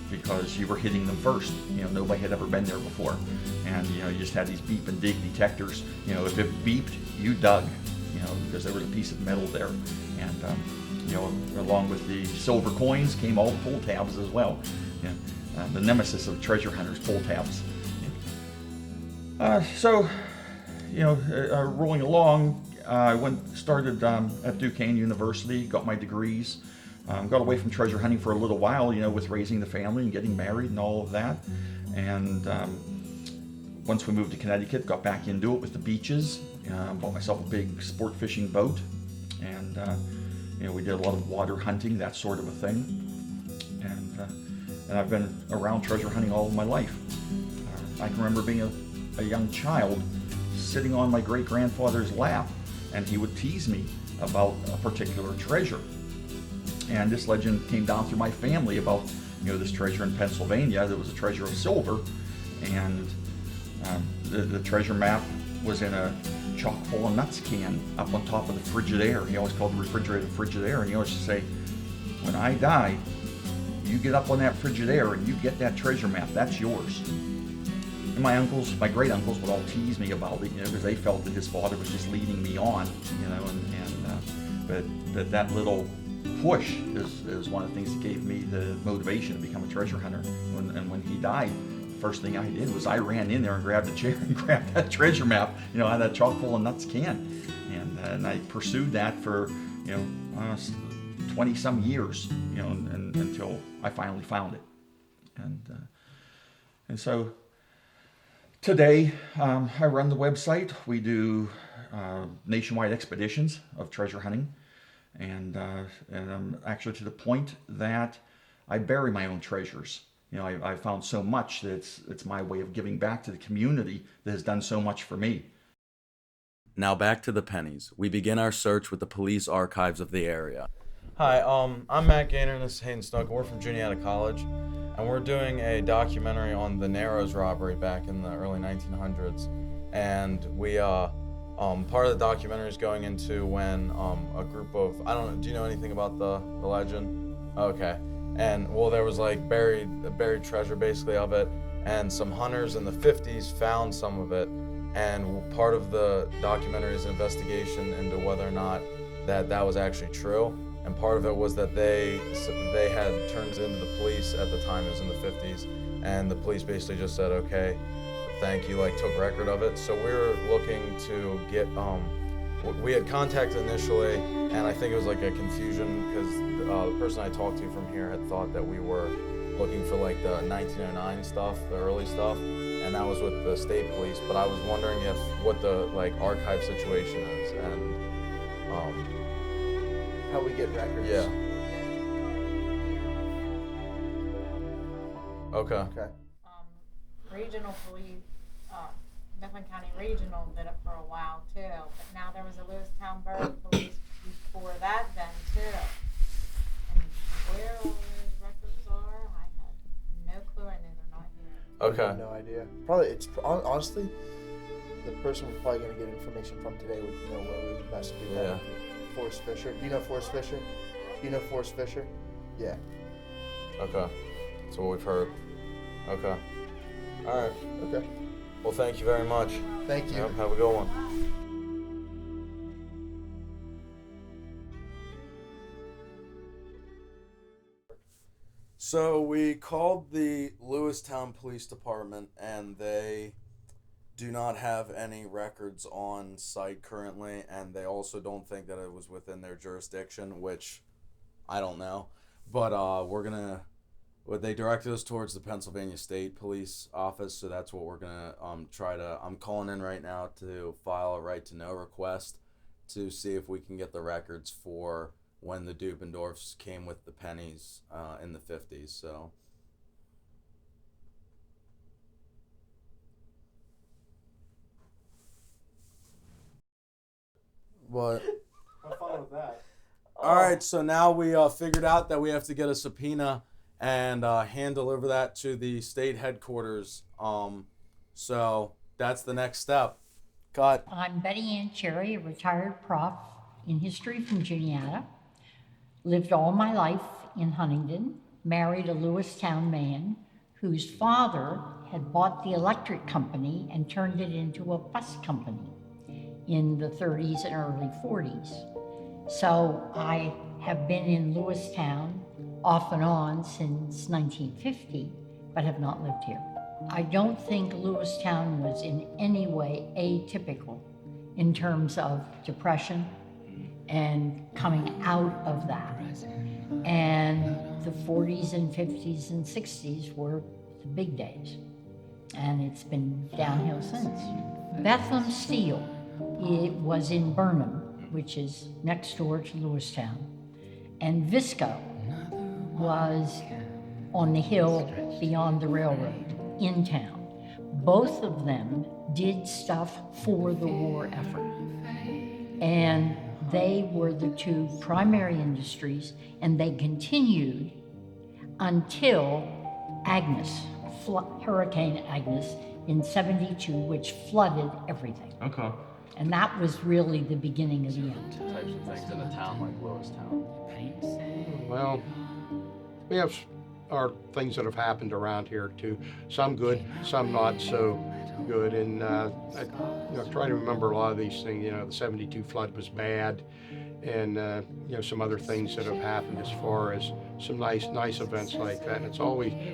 because you were hitting them first. Nobody had ever been there before. And, you just had these beep and dig detectors. If it beeped, you dug, because there was a piece of metal there. And, along with the silver coins came all the pull tabs as well. The nemesis of treasure hunters, pull tabs. Rolling along, I started at Duquesne University, got my degrees. Got away from treasure hunting for a little while, with raising the family and getting married and all of that. And once we moved to Connecticut, got back into it with the beaches. Bought myself a big sport fishing boat. And, we did a lot of water hunting, that sort of a thing. And I've been around treasure hunting all of my life. I can remember being a young child sitting on my great-grandfather's lap, and he would tease me about a particular treasure. And this legend came down through my family about, this treasure in Pennsylvania. There was a treasure of silver, and the treasure map was in a chock full of nuts can up on top of the Frigidaire. He always called the refrigerator Frigidaire, and he always say, when I die, you get up on that Frigidaire and you get that treasure map. That's yours. And my great uncles would all tease me about it, because they felt that his father was just leading me on, but that little push is one of the things that gave me the motivation to become a treasure hunter. And when he died, the first thing I did was I ran in there and grabbed a chair and grabbed that treasure map, out of that chock full of nuts can, and I pursued that for 20 some years, until I finally found it, and so. Today, I run the website. We do nationwide expeditions of treasure hunting, and I'm actually to the point that I bury my own treasures. I found so much that it's my way of giving back to the community that has done so much for me. Now back to the pennies. We begin our search with the police archives of the area. Hi, I'm Matt Gaynor, and this is Hayden Snuck. We're from Juniata College, and we're doing a documentary on the Narrows robbery back in the early 1900s. And we, part of the documentary is going into when a group of, do you know anything about the legend? Okay. And, well, there was like buried treasure basically of it, and some hunters in the 50s found some of it. And part of the documentary is an investigation into whether or not that was actually true. And part of it was that they had turned into the police at the time. It was in the 50s, and the police basically just said, okay, thank you, took record of it. So we were looking to get, we had contacted initially, and I think it was a confusion because the person I talked to from here had thought that we were looking for the 1909 stuff, the early stuff, and that was with the state police. But I was wondering what the archive situation is, and how we get records. Yeah. Okay. Regional police, Mifflin County Regional did it for a while too, but now there was a Lewistown Borough Police before that then too. And where all those records are, I had no clue. I knew they're not here. Okay. I have no idea. Probably, it's honestly, the person we're probably going to get information from today would know where we would best do that. Yeah. Forrest Fisher. Do you know Forrest Fisher? Do you know Forrest Fisher? Yeah. Okay. That's what we've heard. Okay. All right. Okay. Well, thank you very much. Thank you. Have a good one. So we called the Lewistown Police Department, and they do not have any records on site currently, and they also don't think that it was within their jurisdiction, which I don't know. But they directed us towards the Pennsylvania State Police Office, so that's what we're gonna I'm calling in right now to file a right to know request to see if we can get the records for when the Dubendorfs came with the pennies in the 50s. So what? Have fun with that. All right, so now we figured out that we have to get a subpoena and hand deliver that to the state headquarters. So that's the next step. Cut. I'm Betty Ann Cherry, a retired prof in history from Juniata. Lived all my life in Huntingdon, married a Lewistown man whose father had bought the electric company and turned it into a bus company in the 30s and early 40s. So I have been in Lewistown off and on since 1950, but have not lived here. I don't think Lewistown was in any way atypical in terms of depression and coming out of that. And the 40s and 50s and 60s were the big days. And it's been downhill since. Bethlehem Steel, it was in Burnham, which is next door to Lewistown. And Visco was on the hill beyond the railroad in town. Both of them did stuff for the war effort. And they were the two primary industries, and they continued until Agnes, Hurricane Agnes in 72, which flooded everything. Okay. And that was really the beginning of the end. Types of things in a town like Lewistown. Well, we have our things that have happened around here too. Some good, some not so good. And I try to remember a lot of these things. The 72 flood was bad, and some other things that have happened as far as some nice events like that. And it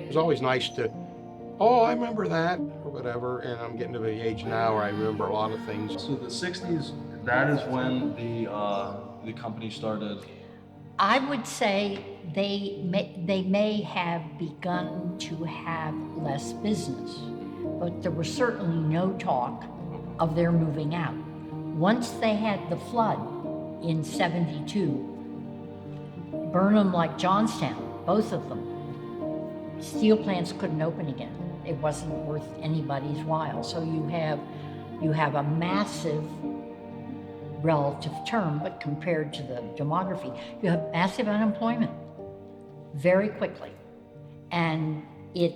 was always nice to, oh, I remember that or whatever. And I'm getting to the age now where I remember a lot of things. So the 60s, that is when the company started. I would say they may have begun to have less business, but there was certainly no talk of their moving out. Once they had the flood in 72, Burnham, like Johnstown, both of them, steel plants couldn't open again. It wasn't worth anybody's while. So you have a massive relative term, but compared to the demography, you have massive unemployment very quickly. And it's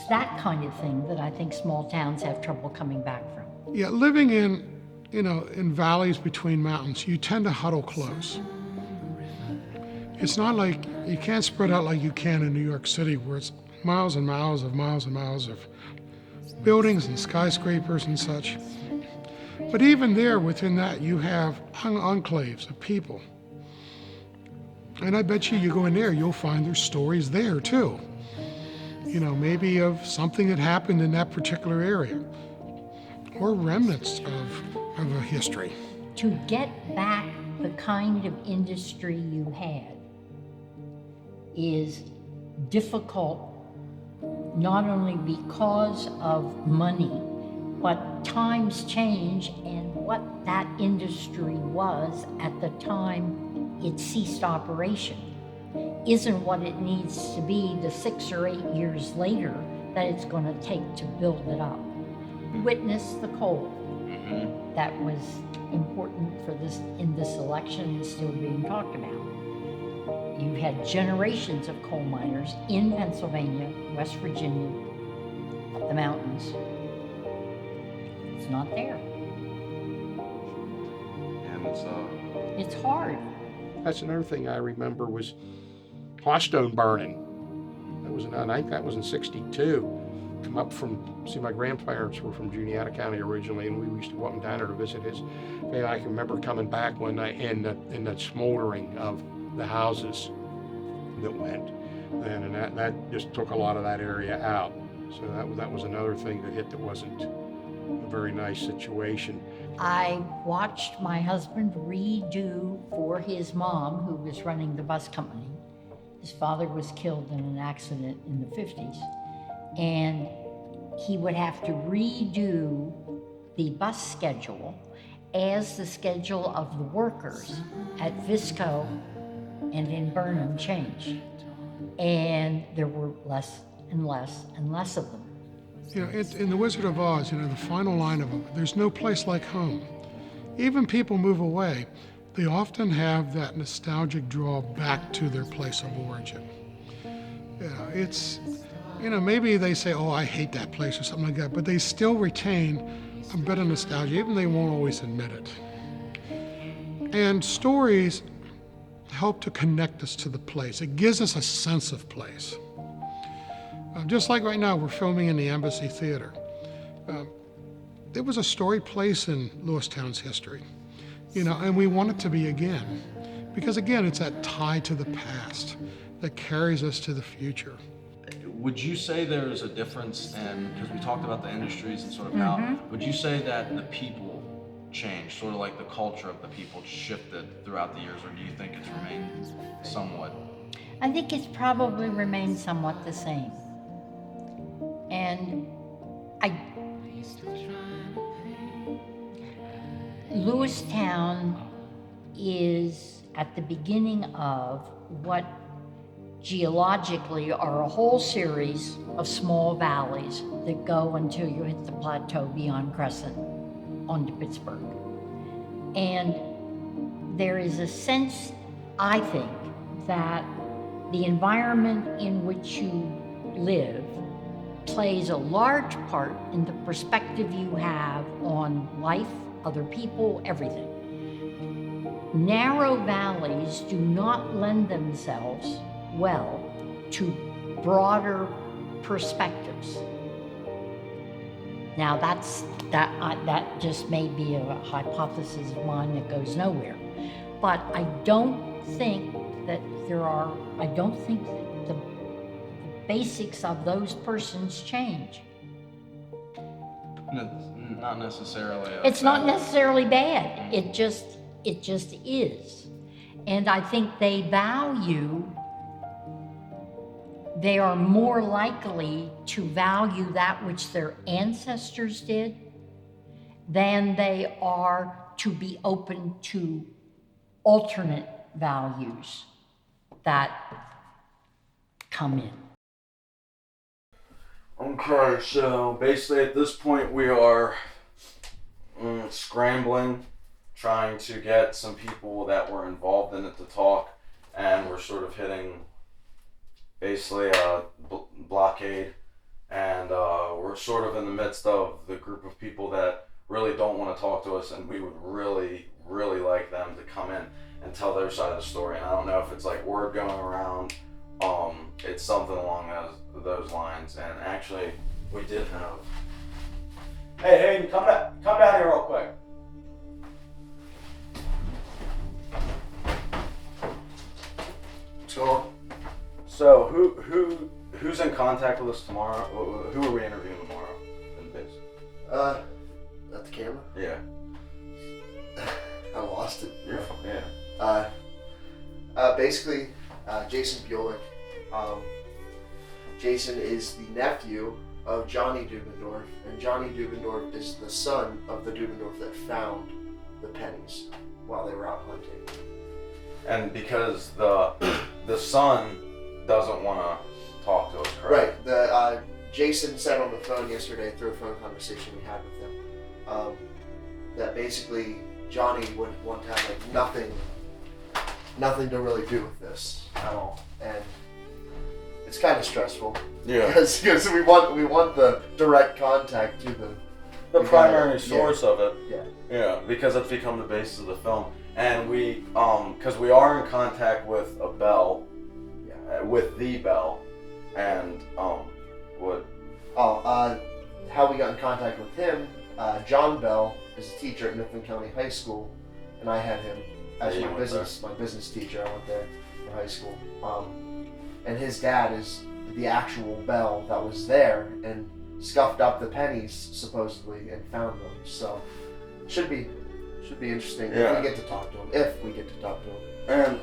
that kind of thing that I think small towns have trouble coming back from. Yeah, living in valleys between mountains, you tend to huddle close. It's not like, you can't spread out like you can in New York City, where it's miles and miles of buildings and skyscrapers and such. But even there, within that, you have enclaves of people. And I bet you go in there, you'll find there's stories there too. Maybe of something that happened in that particular area, or remnants of a history. To get back the kind of industry you had is difficult, not only because of money, but times change, and what that industry was at the time it ceased operation isn't what it needs to be the 6 or 8 years later that it's going to take to build it up. Witness the coal. That was important for this in this election and still being talked about. You had generations of coal miners in Pennsylvania, West Virginia, the mountains. It's not there. And it's hard. That's another thing I remember was Hawstone burning. I think that was in 62. Come up my grandparents were from Juniata County originally, and we used to go up and down there to visit his family. I can remember coming back one night in the smoldering of the houses that went then, and that just took a lot of that area out. So that was another thing that hit that wasn't a very nice situation. I watched my husband redo for his mom, who was running the bus company. His father was killed in an accident in the 50s, and he would have to redo the bus schedule as the schedule of the workers at Visco and in Burnham changed. And there were less and less and less of them. You know, in The Wizard of Oz, you know, the final line of it, there's no place like home. Even people move away, they often have that nostalgic draw back to their place of origin. Yeah, it's, you know, maybe they say, oh, I hate that place or something like that, but they still retain a bit of nostalgia, even they won't always admit it. And stories help to connect us to the place. It gives us a sense of place. Just like right now, we're filming in the Embassy Theater. There was a storied place in Lewistown's history, you know, and we want it to be again. Because again, it's that tie to the past that carries us to the future. Would you say there's a difference in, because we talked about the industries and sort of how, would you say that the people changed, sort of like the culture of the people shifted throughout the years, or do you think it's remained somewhat? I think it's probably remained somewhat the same. And Lewistown is at the beginning of what geologically are a whole series of small valleys that go until you hit the plateau beyond Crescent onto Pittsburgh. And there is a sense, I think, that the environment in which you live plays a large part in the perspective you have on life, other people, everything. Narrow valleys do not lend themselves well to broader perspectives. Now that just may be a hypothesis of mine that goes nowhere, but I don't think that the basics of those persons change. Not necessarily. It's not necessarily bad. It just is. And I think they are more likely to value that which their ancestors did than they are to be open to alternate values that come in. Okay, so basically at this point we are scrambling, trying to get some people that were involved in it to talk, and we're sort of hitting basically a blockade, and we're sort of in the midst of the group of people that really don't want to talk to us, and we would really, really like them to come in and tell their side of the story. And I don't know if it's like word going around, it's something along those lines. And actually, we did have. Hey, Hayden, come down here real quick. So who's in contact with us tomorrow? Who are we interviewing tomorrow in base? At the camera? Yeah. I lost it. Yeah. Basically, Jason Bulick. Jason is the nephew of Johnny Dubendorf, and Johnny Dubendorf is the son of the Dubendorf that found the pennies while they were out hunting. And because the son doesn't want to talk to us, correct? Right. Jason said on the phone yesterday through a phone conversation we had with him that basically Johnny would want to have like nothing to really do with this at all, and it's kind of stressful. Yeah. Because we want the direct contact to the primary source of it. Yeah. Yeah, because it's become the basis of the film, and we because we are in contact with a Bell, with the Bell, and what? How we got in contact with him? John Bell is a teacher at Mifflin County High School, and I had him as my business teacher. I went there for high school, and his dad is the actual bell that was there and scuffed up the pennies supposedly and found them. So should be interesting if we get to talk to him. If we get to talk to him. And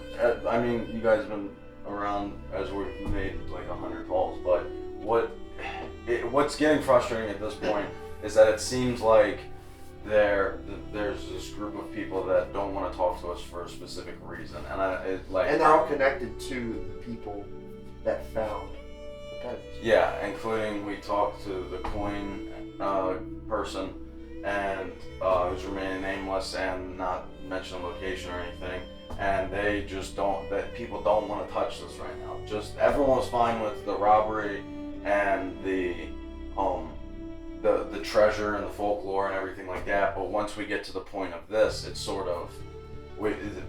I mean, you guys have been around as we've made like 100 calls, but what's getting frustrating at this point is that it seems like there's this group of people that don't want to talk to us for a specific reason, and they're all connected to the people that found the pennies. Yeah, including we talked to the coin person, and who's remaining nameless and not mention a location or anything, and they just don't. That people don't want to touch this right now. Just everyone was fine with the robbery and the treasure and the folklore and everything like that, but once we get to the point of this, it's sort of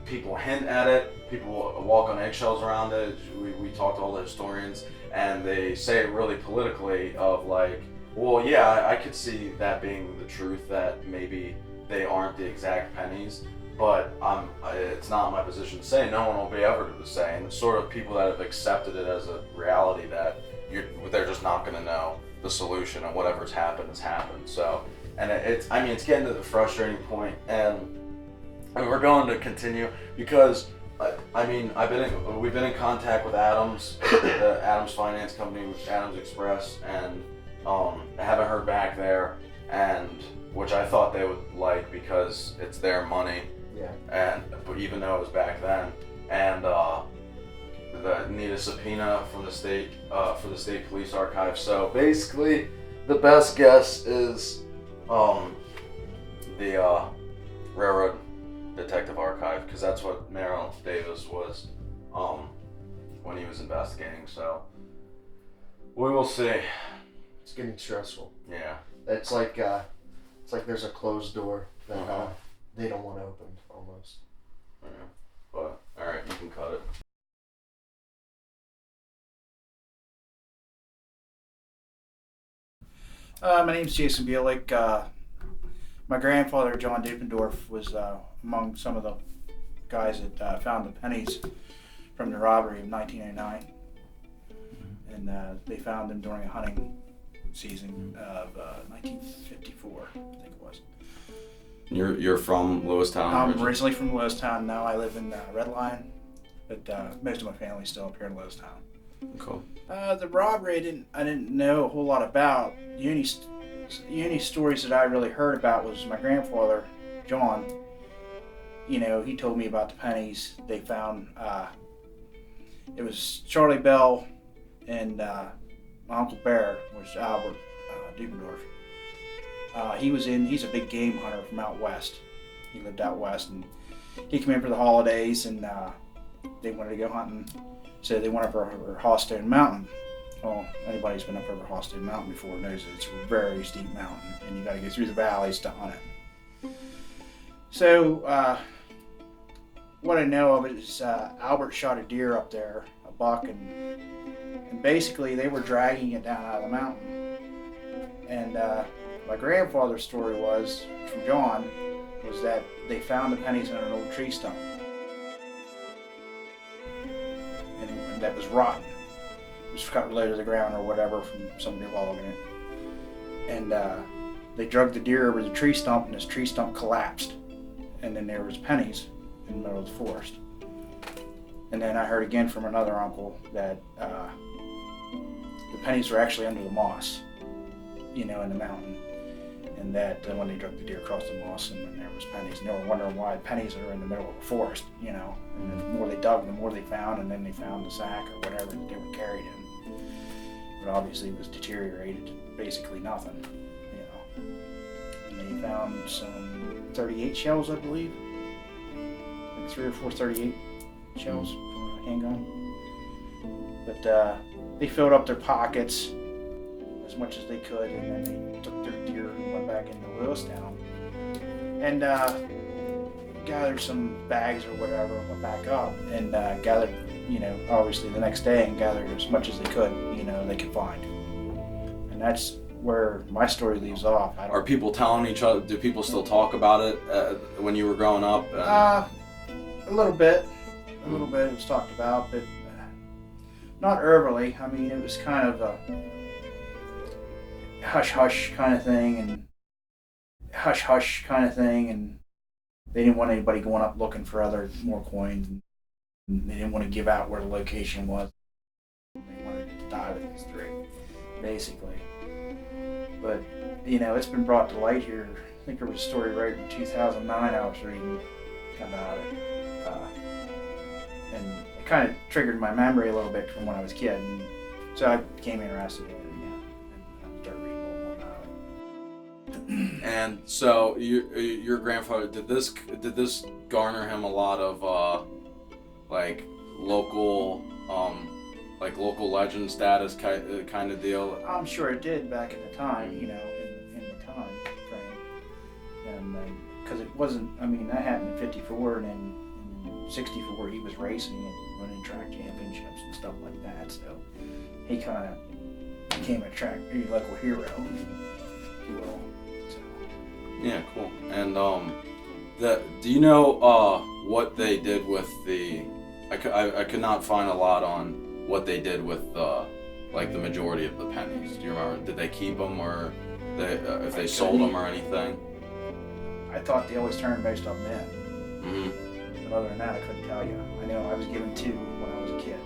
people hint at it, people walk on eggshells around it. We talk to all the historians, and they say it really politically of like, well, yeah, I could see that being the truth, that maybe they aren't the exact pennies, but it's not my position to say. No one will be ever to say, and it's sort of people that have accepted it as a reality that they're just not going to know the solution, and whatever's happened has happened. So, and it's getting to the frustrating point, and we're going to continue because we've been in contact with Adams, the Adams Finance Company, with Adams Express, and I haven't heard back there, and which I thought they would like because it's their money. Yeah. But even though it was back then, and need a subpoena from the state for the state police archive. So basically, the best guess is the railroad detective archive, because that's what Merrill Davis was when he was investigating. So we will see. It's getting stressful. Yeah. It's like there's a closed door that they don't want to open almost. Yeah. But all right, you can cut it. My name's Jason Bielik. My grandfather, John Dupendorf, was among some of the guys that found the pennies from the robbery of 1909. And they found them during a hunting season of 1954, I think it was. You're from Lewistown? I'm originally from Lewistown. Now I live in Red Lion, but most of my family's still up here in Lewistown. Cool. The robbery I didn't know a whole lot about. The only stories that I really heard about was my grandfather, John. You know, he told me about the pennies they found. It was Charlie Bell and my Uncle Bear, which is Albert Dupendorf. He's a big game hunter from out west. He lived out west, and he came in for the holidays, and they wanted to go hunting. So they went up over Hawstone Mountain. Well, anybody who's been up over Hawstone Mountain before knows that it's a very steep mountain, and you got to go through the valleys to hunt it. So what I know of it is Albert shot a deer up there, a buck, and basically they were dragging it down out of the mountain. And my grandfather's story from John, was that they found the pennies in an old tree stump. And that was rotten. It was cut low to the ground or whatever from somebody logging it. And they dragged the deer over the tree stump, and this tree stump collapsed. And then there was pennies in the middle of the forest. And then I heard again from another uncle that the pennies were actually under the moss, in the mountain. And that when they dragged the deer across the moss, and then there was pennies, and they were wondering why pennies are in the middle of a forest, And the more they dug, the more they found, and then they found the sack or whatever that they were carried in. But obviously it was deteriorated to basically nothing, And they found some 38 shells, I believe. Like 3 or 4 38 shells from a handgun. But they filled up their pockets as much as they could, and then they took their deer and went back into Lewistown and gathered some bags or whatever and went back up and gathered, obviously the next day, and gathered as much as they could, they could find. And that's where my story leaves off. Are people telling each other? Do people still talk about it when you were growing up? A little bit. It was talked about, but not early. I mean, it was kind of a hush-hush kind of thing, and they didn't want anybody going up looking for more coins, and they didn't want to give out where the location was. They wanted to die with these three, basically. But, you know, it's been brought to light here. I think there was a story right in 2009 I was reading about it. And it kind of triggered my memory a little bit from when I was a kid. And so I became interested in it again, and started reading a little more about it. And so your grandfather, did this garner him a lot of local legend status kind of deal? I'm sure it did back in the time, you know, in the time frame. And because it wasn't, I mean, that happened in 54, and then in 64 he was racing and running track championships and stuff like that. So he kind of became a local hero, if you will. So. Yeah, cool. And do you know what they did with the? I could not find a lot on what they did with the majority of the pennies. Do you remember? Did they keep them, or if they sold them or anything? I thought they always turned most of them in. Mm-hmm. But other than that, I couldn't tell you. I know I was given 2 when I was a kid,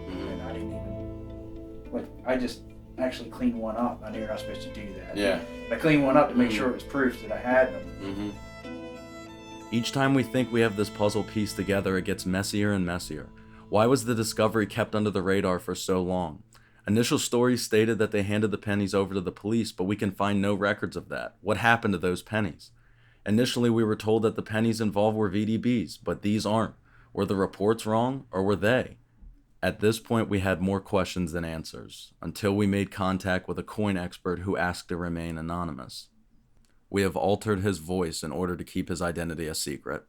and I didn't even. I just actually cleaned one up. I knew you're not supposed to do that. Yeah. I cleaned one up to make sure it was proof that I had them. Mm-hmm. Each time we think we have this puzzle piece together, it gets messier and messier. Why was the discovery kept under the radar for so long? Initial stories stated that they handed the pennies over to the police, but we can find no records of that. What happened to those pennies? Initially, we were told that the pennies involved were VDBs, but these aren't. Were the reports wrong, or were they? At this point, we had more questions than answers, until we made contact with a coin expert who asked to remain anonymous. We have altered his voice in order to keep his identity a secret.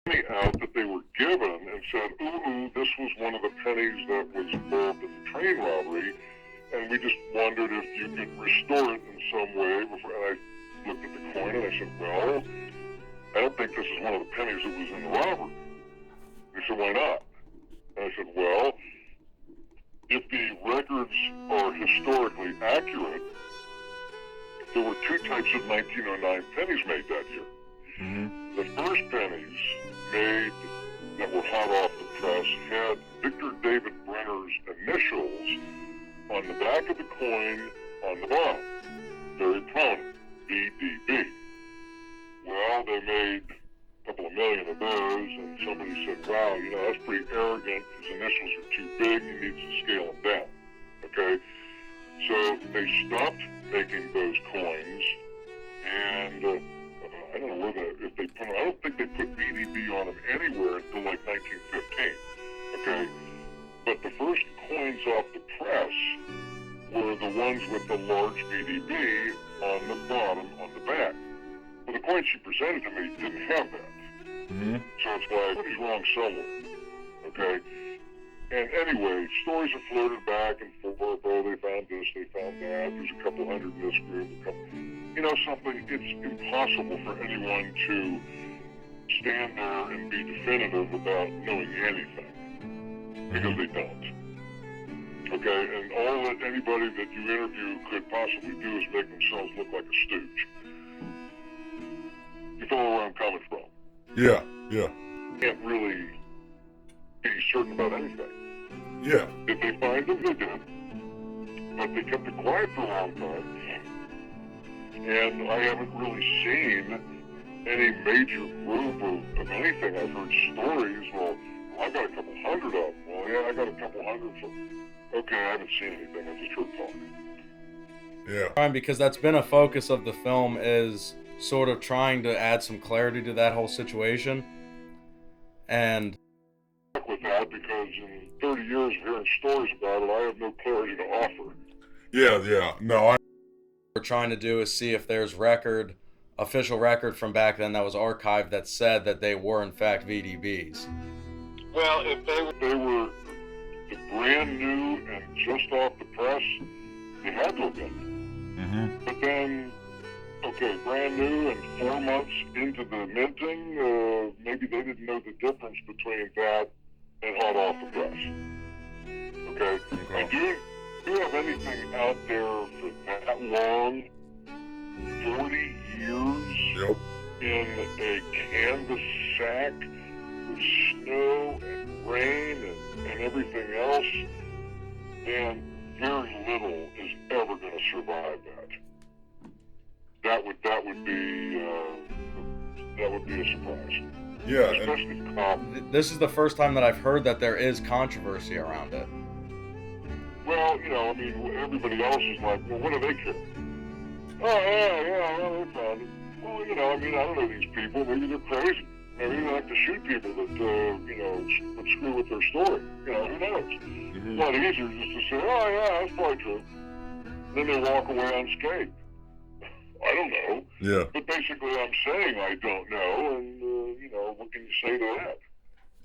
Out that they were given and said, ooh, this was one of the pennies that was involved in the train robbery, and we just wondered if you could restore it in some way. And I looked at the coin and I said, well, I don't think this is one of the pennies that was in the robbery. They said, why not? And I said, well, if the records are historically accurate, there were 2 types of 1909 pennies made that year. Mm-hmm. The first pennies made that were hot off the press had Victor David Brenner's initials on the back of the coin on the bottom. Very prominent, VDB. Well, they made a couple of million of those, and somebody said, wow, you know, that's pretty arrogant. His initials are too big. He needs to scale them down. Okay? So they stopped making those coins, and I don't know if they put. I don't think they put VDB on them anywhere until like 1915. Okay, but the first coins off the press were the ones with the large VDB on the bottom on the back. Well, the coin she presented to me didn't have that. Mm-hmm. So it's like somebody's wrong somewhere. Okay. And anyway, stories are floated back and forth. Oh, they found this, they found that. There's a couple hundred in this group. You know something? It's impossible for anyone to stand there and be definitive about knowing anything, because they don't. Okay, and all that anybody that you interview could possibly do is make themselves look like a stooge. You follow where I'm coming from? Yeah. Can't really be certain about anything. Yeah. If they find them, they did. But they kept it quiet for a long time. And I haven't really seen any major group of anything. I've heard stories, well, I got a couple hundred of them. Well, yeah, I got a couple hundred from... Okay, I haven't seen anything. I just heard talk. Yeah. Because that's been a focus of the film, is sort of trying to add some clarity to that whole situation. And with that, because in 30 years of hearing stories about it, I have no clarity to offer. Yeah. No, we're trying to do is see if there's official record from back then that was archived that said that they were in fact VDBs. Well, if they were the brand new and just off the press, they had to have been. Mm-hmm. But then, okay, brand new and 4 months into the minting, maybe they didn't know the difference between that and hot off the press. Okay? And do you have anything out there for that long, 40 years, in a canvas sack with snow and rain and everything else? And very little is ever going to survive that. That would be a surprise. Yeah. Especially This is the first time that I've heard that there is controversy around it. Well, you know, I mean, everybody else is like, well, what do they care? Oh, yeah, well, they found it. Well, you know, I mean, I don't know these people. Maybe they're crazy. Maybe they like to shoot people that, you know, would screw with their story. You know, who knows? It's a lot easier just to say, oh, yeah, that's probably true. Then they walk away unscathed. I don't know. Yeah. But basically, I'm saying I don't know, and, you know, what can you say to that?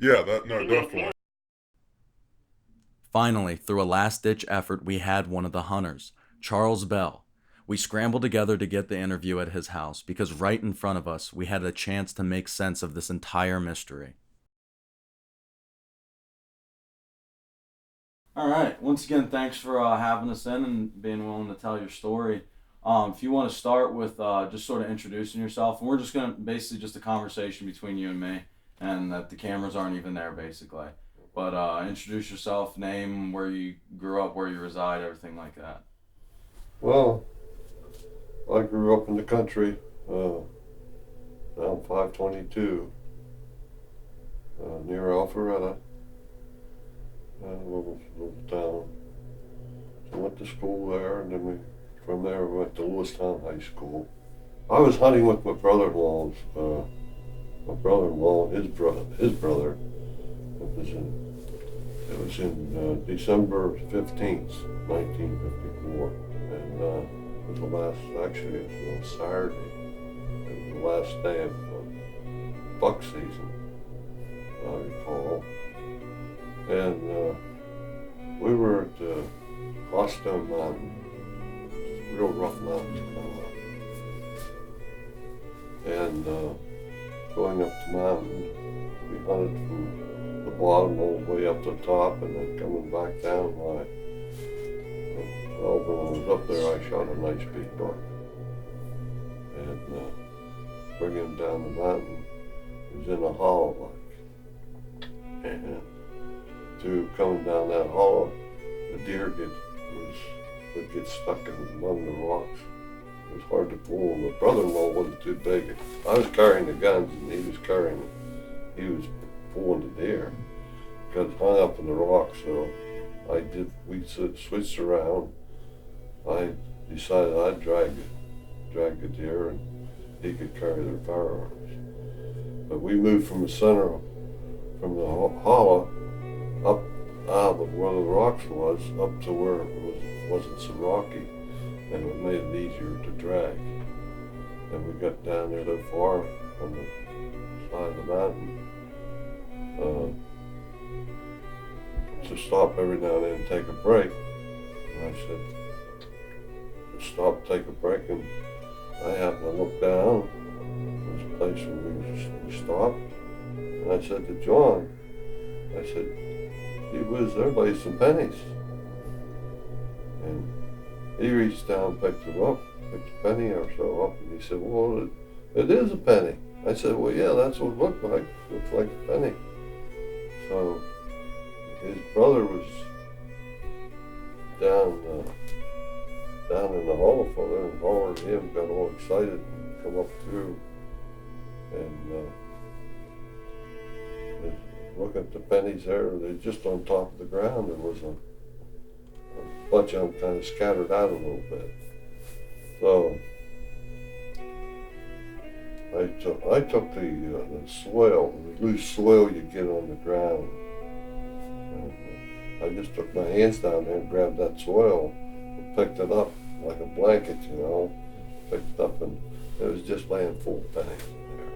Yeah, definitely. Finally, through a last-ditch effort, we had one of the hunters, Charles Bell. We scrambled together to get the interview at his house because right in front of us, we had a chance to make sense of this entire mystery. All right. Once again, thanks for having us in and being willing to tell your story. If you want to start with just sort of introducing yourself, and we're just going to basically just a conversation between you and me, and that the cameras aren't even there, basically. But introduce yourself, name, where you grew up, where you reside, everything like that. Well, I grew up in the country, down 522, near Alpharetta, a little town. So I went to school there, and then from there we went to Lewistown High School. I was hunting with my brother-in-law, and his brother. It was in December 15th, 1954, and it was the last, actually it was on Saturday. It was the last day of buck season, I recall. And we were at Hawstone Mountain, real rough mountains to come up. And going up the mountain, we hunted from the bottom all the way up to the top, and then coming back down. When I was up there, I shot a nice big buck, and bringing him down the mountain, it was in a hollow, and through coming down that hollow, the deer would get stuck among the rocks. It was hard to pull. My brother-in-law wasn't too big. I was carrying the guns, and he was pulling the deer. Got hung up in the rocks, so we switched around. I decided I'd drag the deer, and he could carry their firearms. But we moved from the center, from the hollow, up out of where the rocks was, up to where it wasn't so rocky, and it made it easier to drag. And we got down there so far on the side of the mountain, to stop every now and then and take a break. And I said, let's stop, take a break, and I happened to look down. There was a place where we stopped, and I said to John, I said, gee whiz, there lay some pennies. And he reached down, picked them up, picked a penny or so up, and he said, well, it is a penny. I said, well, yeah, that's what it looked like. It looked like a penny. So his brother was down in the hollow further, and hollered at him, got all excited, and come up through, and look at the pennies there. They're just on top of the ground. There was a bunch of them kind of scattered out a little bit. So I took the soil, the loose soil you get on the ground. I just took my hands down there and grabbed that soil and picked it up like a blanket, you know. Picked it up, and it was just laying full of pennies in there.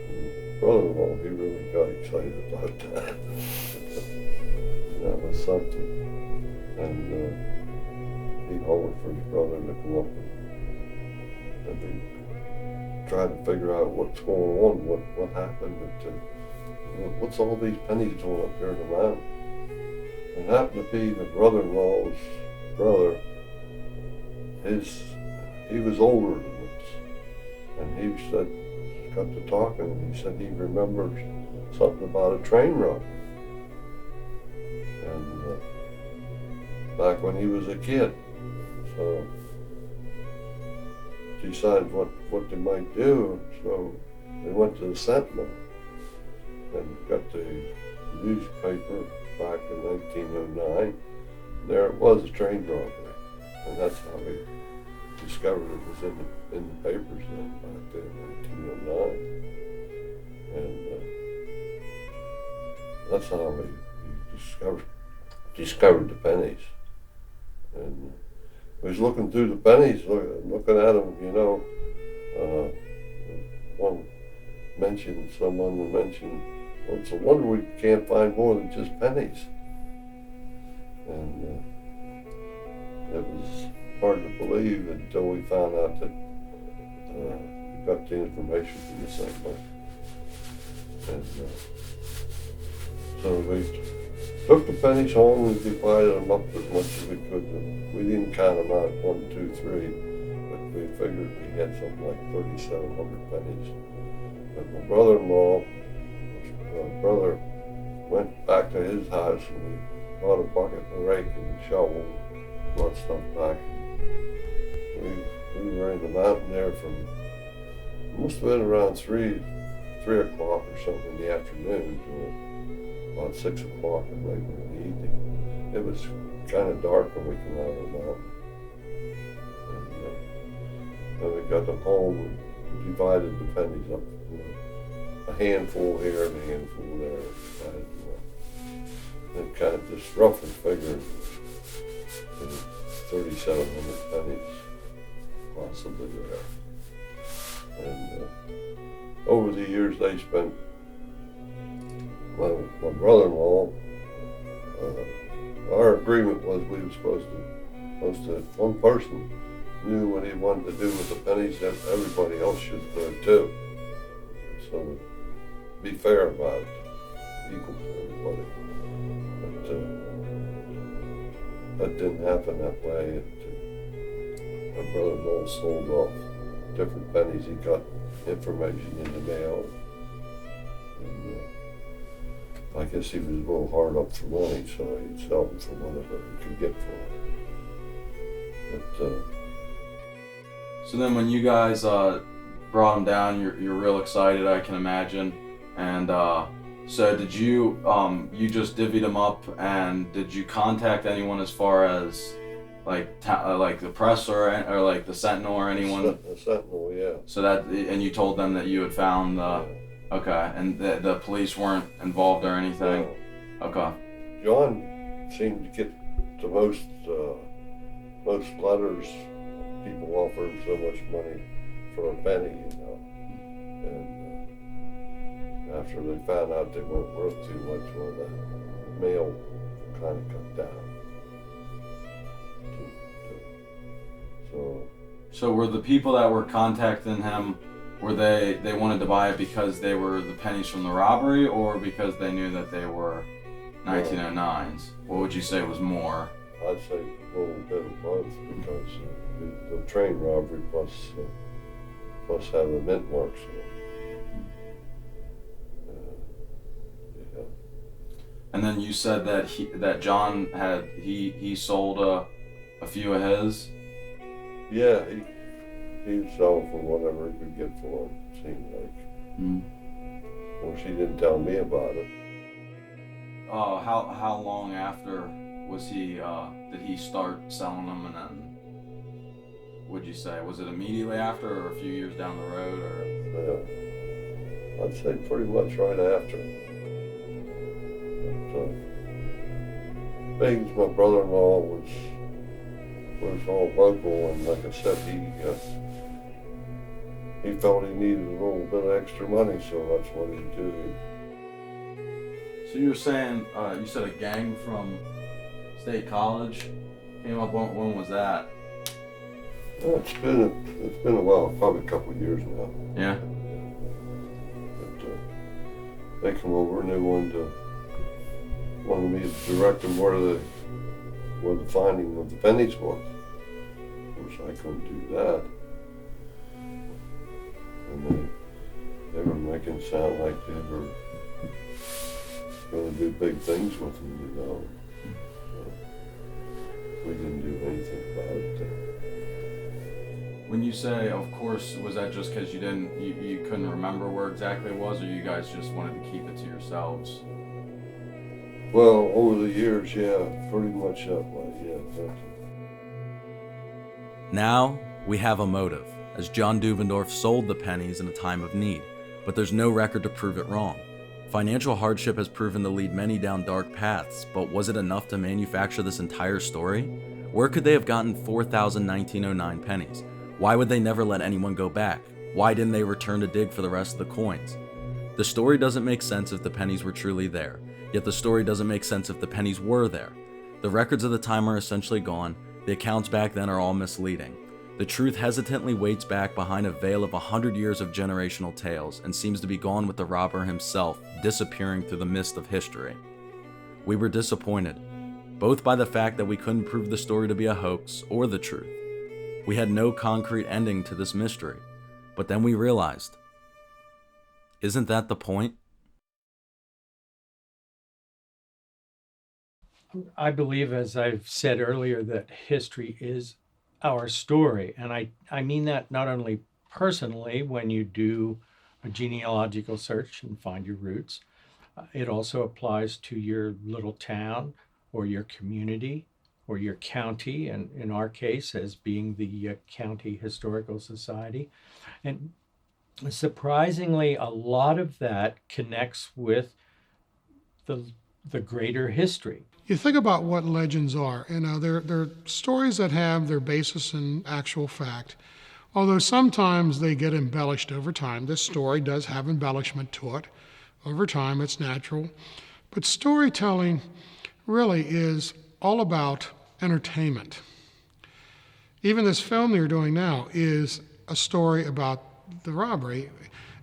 And brother-in-law, he really got excited about that. That was something. And he hollered for his brother to come up and be trying to figure out what's going on, what happened, what's all these pennies doing up here in the mountain. It happened to be my brother-in-law's brother. He was older than us, and he said, got to talking, and he said he remembered something about a train robbery. And back when he was a kid, so decided what they might do. So they went to the Sentinel and got the newspaper back in 1909. There it was, a train robbery, and that's how we discovered it was in the papers then, back then in 1909. And that's how we discovered the pennies. And we was looking through the pennies, looking at them, you know. Someone mentioned, well, it's a wonder we can't find more than just pennies. And it was hard to believe until we found out that we got the information from the Sentinel. And so we took the pennies home and divided them up as much as we could. We didn't count them out 1, 2, 3, but we figured we had something like 3,700 pennies. And my brother-in-law, brother went back to his house and he bought a bucket and a rake and a shovel, brought stuff back. We were in the mountain there from, it must have been around 3 o'clock or something in the afternoon to about 6 o'clock and later in the evening. It was kind of dark when we came out of the mountain. And then we got them home and divided the pennies up. A handful here and a handful there. And kind of just roughly figured 3,700 pennies possibly there. And over the years they spent, my brother-in-law, our agreement was we were supposed to, one person knew what he wanted to do with the pennies, that everybody else should know too. So be fair about it, equal to everybody. But that didn't happen that way. My brother-in-law sold off different pennies. He got information in the mail. And I guess he was a little hard up for money, so he'd sell them for whatever he could get for them. But So then when you guys brought them down, you're real excited, I can imagine. And so did you you just divvied them up, and did you contact anyone as far as like the press or like the Sentinel or anyone? The Sentinel, yeah. So that, and you told them that you had found okay, and the police weren't involved or anything? No. Okay. John seemed to get the most letters. People offer him so much money for a penny, you know. And after they found out they weren't worth too much, well, the mail kind of cut down. So were the people that were contacting him, were they wanted to buy it because they were the pennies from the robbery, or because they knew that they were 1909s? What would you say was more? I'd say a little bit of both, because the train robbery plus have the mint marks on it. Yeah. And then you said that John he sold a few of his. Yeah, he'd sell for whatever he could get for them, it seemed like. Of course, he didn't tell me about it. How long after was he? Did he start selling them, and then? Would you say, was it immediately after, or a few years down the road, or? Yeah, I'd say pretty much right after. But, being my brother-in-law was all local, and like I said, he felt he needed a little bit of extra money, so that's what he did. So you were saying, you said a gang from State College came up. When was that? Well, it's been a while, probably a couple of years now. Yeah. But they come over and they wanted wanted me to direct them where the finding of the pennies was. Of course, I couldn't do that. And they were making it sound like they were going to do big things with them, you know. So we didn't do anything about it. When you say, of course, was that just because you couldn't remember where exactly it was, or you guys just wanted to keep it to yourselves? Well, over the years, yeah, pretty much that way, yeah. That's it. Now we have a motive, as John Dubendorf sold the pennies in a time of need, but there's no record to prove it wrong. Financial hardship has proven to lead many down dark paths, but was it enough to manufacture this entire story? Where could they have gotten 4,000 1909 pennies? Why would they never let anyone go back? Why didn't they return to dig for the rest of the coins? The story doesn't make sense if the pennies were truly there, yet the story doesn't make sense if the pennies were there. The records of the time are essentially gone, the accounts back then are all misleading. The truth hesitantly waits back behind a veil of 100 years of generational tales and seems to be gone with the robber himself disappearing through the mist of history. We were disappointed, both by the fact that we couldn't prove the story to be a hoax or the truth. We had no concrete ending to this mystery, but then we realized, isn't that the point? I believe, as I've said earlier, that history is our story. And I mean that not only personally when you do a genealogical search and find your roots, it also applies to your little town or your community or your county, and in our case as being the County Historical Society. And surprisingly, a lot of that connects with the greater history. You think about what legends are. You know, they're stories that have their basis in actual fact, although sometimes they get embellished over time. This story does have embellishment to it. Over time, it's natural. But storytelling really is all about entertainment. Even this film you're doing now is a story about the robbery,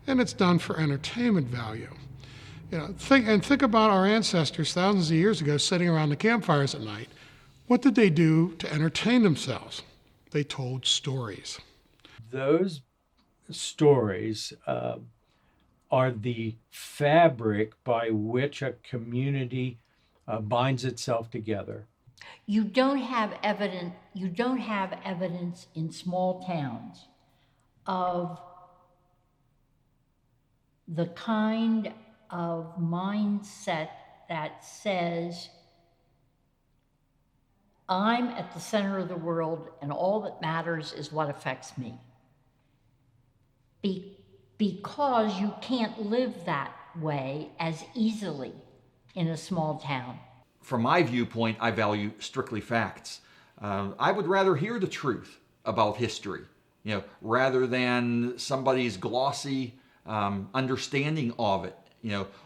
and it's done for entertainment value. You know, think about our ancestors thousands of years ago sitting around the campfires at night. What did they do to entertain themselves? They told stories. Those stories are the fabric by which a community binds itself together. You don't have evidence in small towns of the kind of mindset that says, I'm at the center of the world and all that matters is what affects me. Because you can't live that way as easily in a small town. From my viewpoint, I value strictly facts. I would rather hear the truth about history, rather than somebody's glossy understanding of it,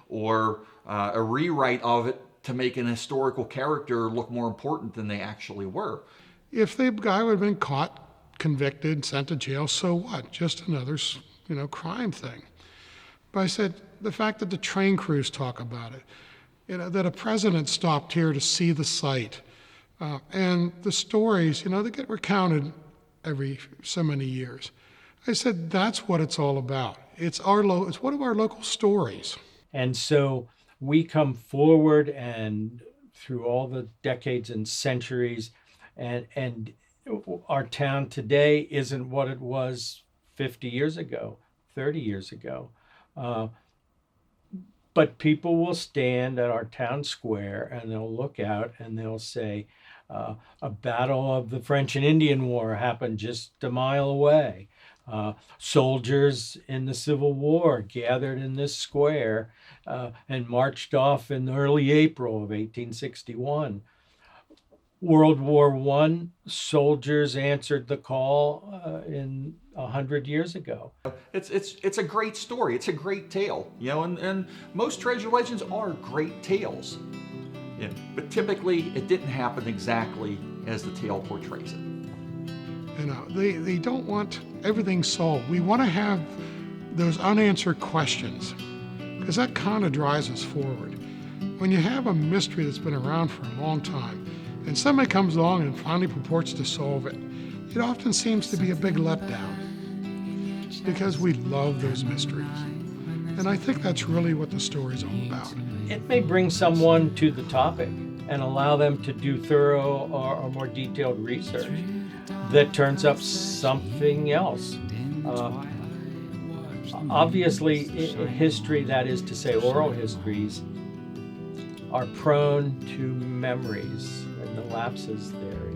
or a rewrite of it to make an historical character look more important than they actually were. If the guy would have been caught, convicted, sent to jail, so what? Just another, crime thing. But I said, the fact that the train crews talk about it, that a president stopped here to see the site, and the stories, they get recounted every so many years. I said, that's what it's all about. It's one of our local stories. And so we come forward and through all the decades and centuries, and our town today isn't what it was 50 years ago, 30 years ago. But people will stand at our town square and they'll look out and they'll say, a battle of the French and Indian War happened just a mile away. Soldiers in the Civil War gathered in this square and marched off in early April of 1861. World War I, soldiers answered the call in 100 years ago. It's a great story. It's a great tale, and most treasure legends are great tales. But typically, it didn't happen exactly as the tale portrays it. They don't want everything solved. We want to have those unanswered questions, because that kind of drives us forward. when you have a mystery that's been around for a long time, and somebody comes along and finally purports to solve it, it often seems to be a big letdown, because we love those mysteries. And I think that's really what the story's all about. It may bring someone to the topic and allow them to do thorough or more detailed research that turns up something else. Obviously, history, that is to say oral histories, are prone to memories and the lapses therein.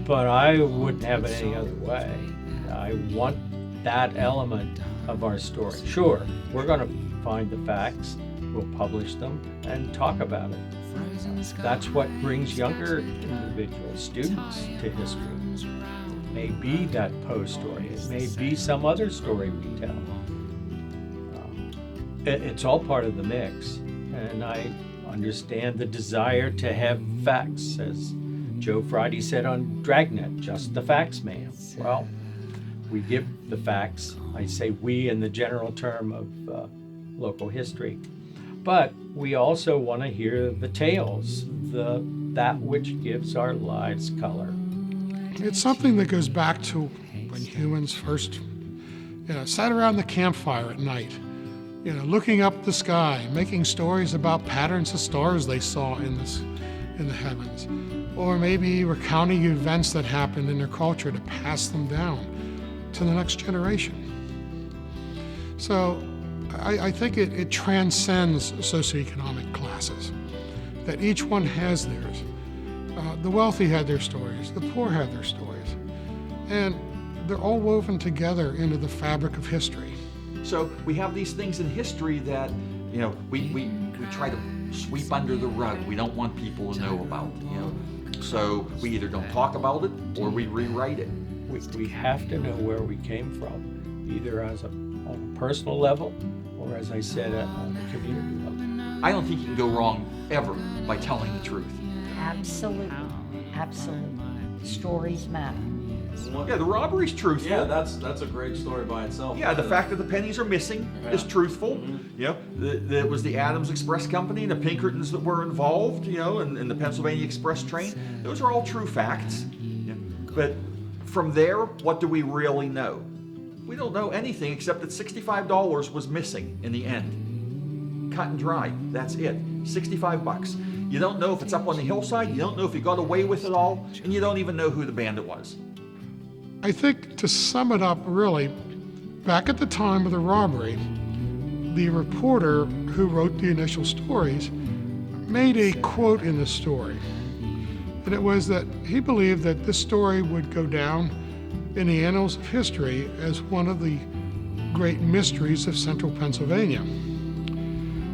But I wouldn't have it any other way. I want that element of our story. Sure, we're going to find the facts, we'll publish them, and talk about it. That's what brings younger individuals, students, to history. It may be that Poe story, it may be some other story we tell. It's all part of the mix, and I understand the desire to have facts, as Joe Friday said on Dragnet, just the facts, ma'am. Well, we give the facts. I say we in the general term of local history. But we also want to hear the tales, that which gives our lives color. It's something that goes back to when humans first, sat around the campfire at night, looking up the sky, making stories about patterns of stars they saw in the heavens, or maybe recounting events that happened in their culture to pass them down to the next generation. So I think it transcends socioeconomic classes, that each one has theirs. The wealthy had their stories, the poor had their stories, and they're all woven together into the fabric of history. So we have these things in history that, we try to sweep under the rug. We don't want people to know about, So we either don't talk about it or we rewrite it. We have to know where we came from, either on a personal level or, as I said, on a community level. I don't think you can go wrong ever by telling the truth. Absolutely. Absolutely. Stories matter. Yeah, the robbery's truthful. Yeah, that's a great story by itself. Yeah, the fact that the pennies are missing is truthful. Mm-hmm. It was the Adams Express Company and the Pinkertons that were involved, and the Pennsylvania Express train. Those are all true facts. But from there, what do we really know? We don't know anything except that $65 was missing in the end. Cut and dry. That's it. $65. You don't know if it's up on the hillside. You don't know if he got away with it all, and you don't even know who the bandit was. I think, to sum it up, really, back at the time of the robbery, the reporter who wrote the initial stories made a quote in the story. And it was that he believed that this story would go down in the annals of history as one of the great mysteries of central Pennsylvania.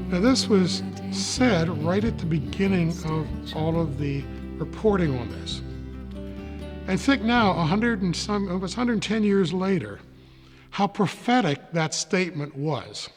Now, this was said right at the beginning of all of the reporting on this. And think now, 110 years later, how prophetic that statement was.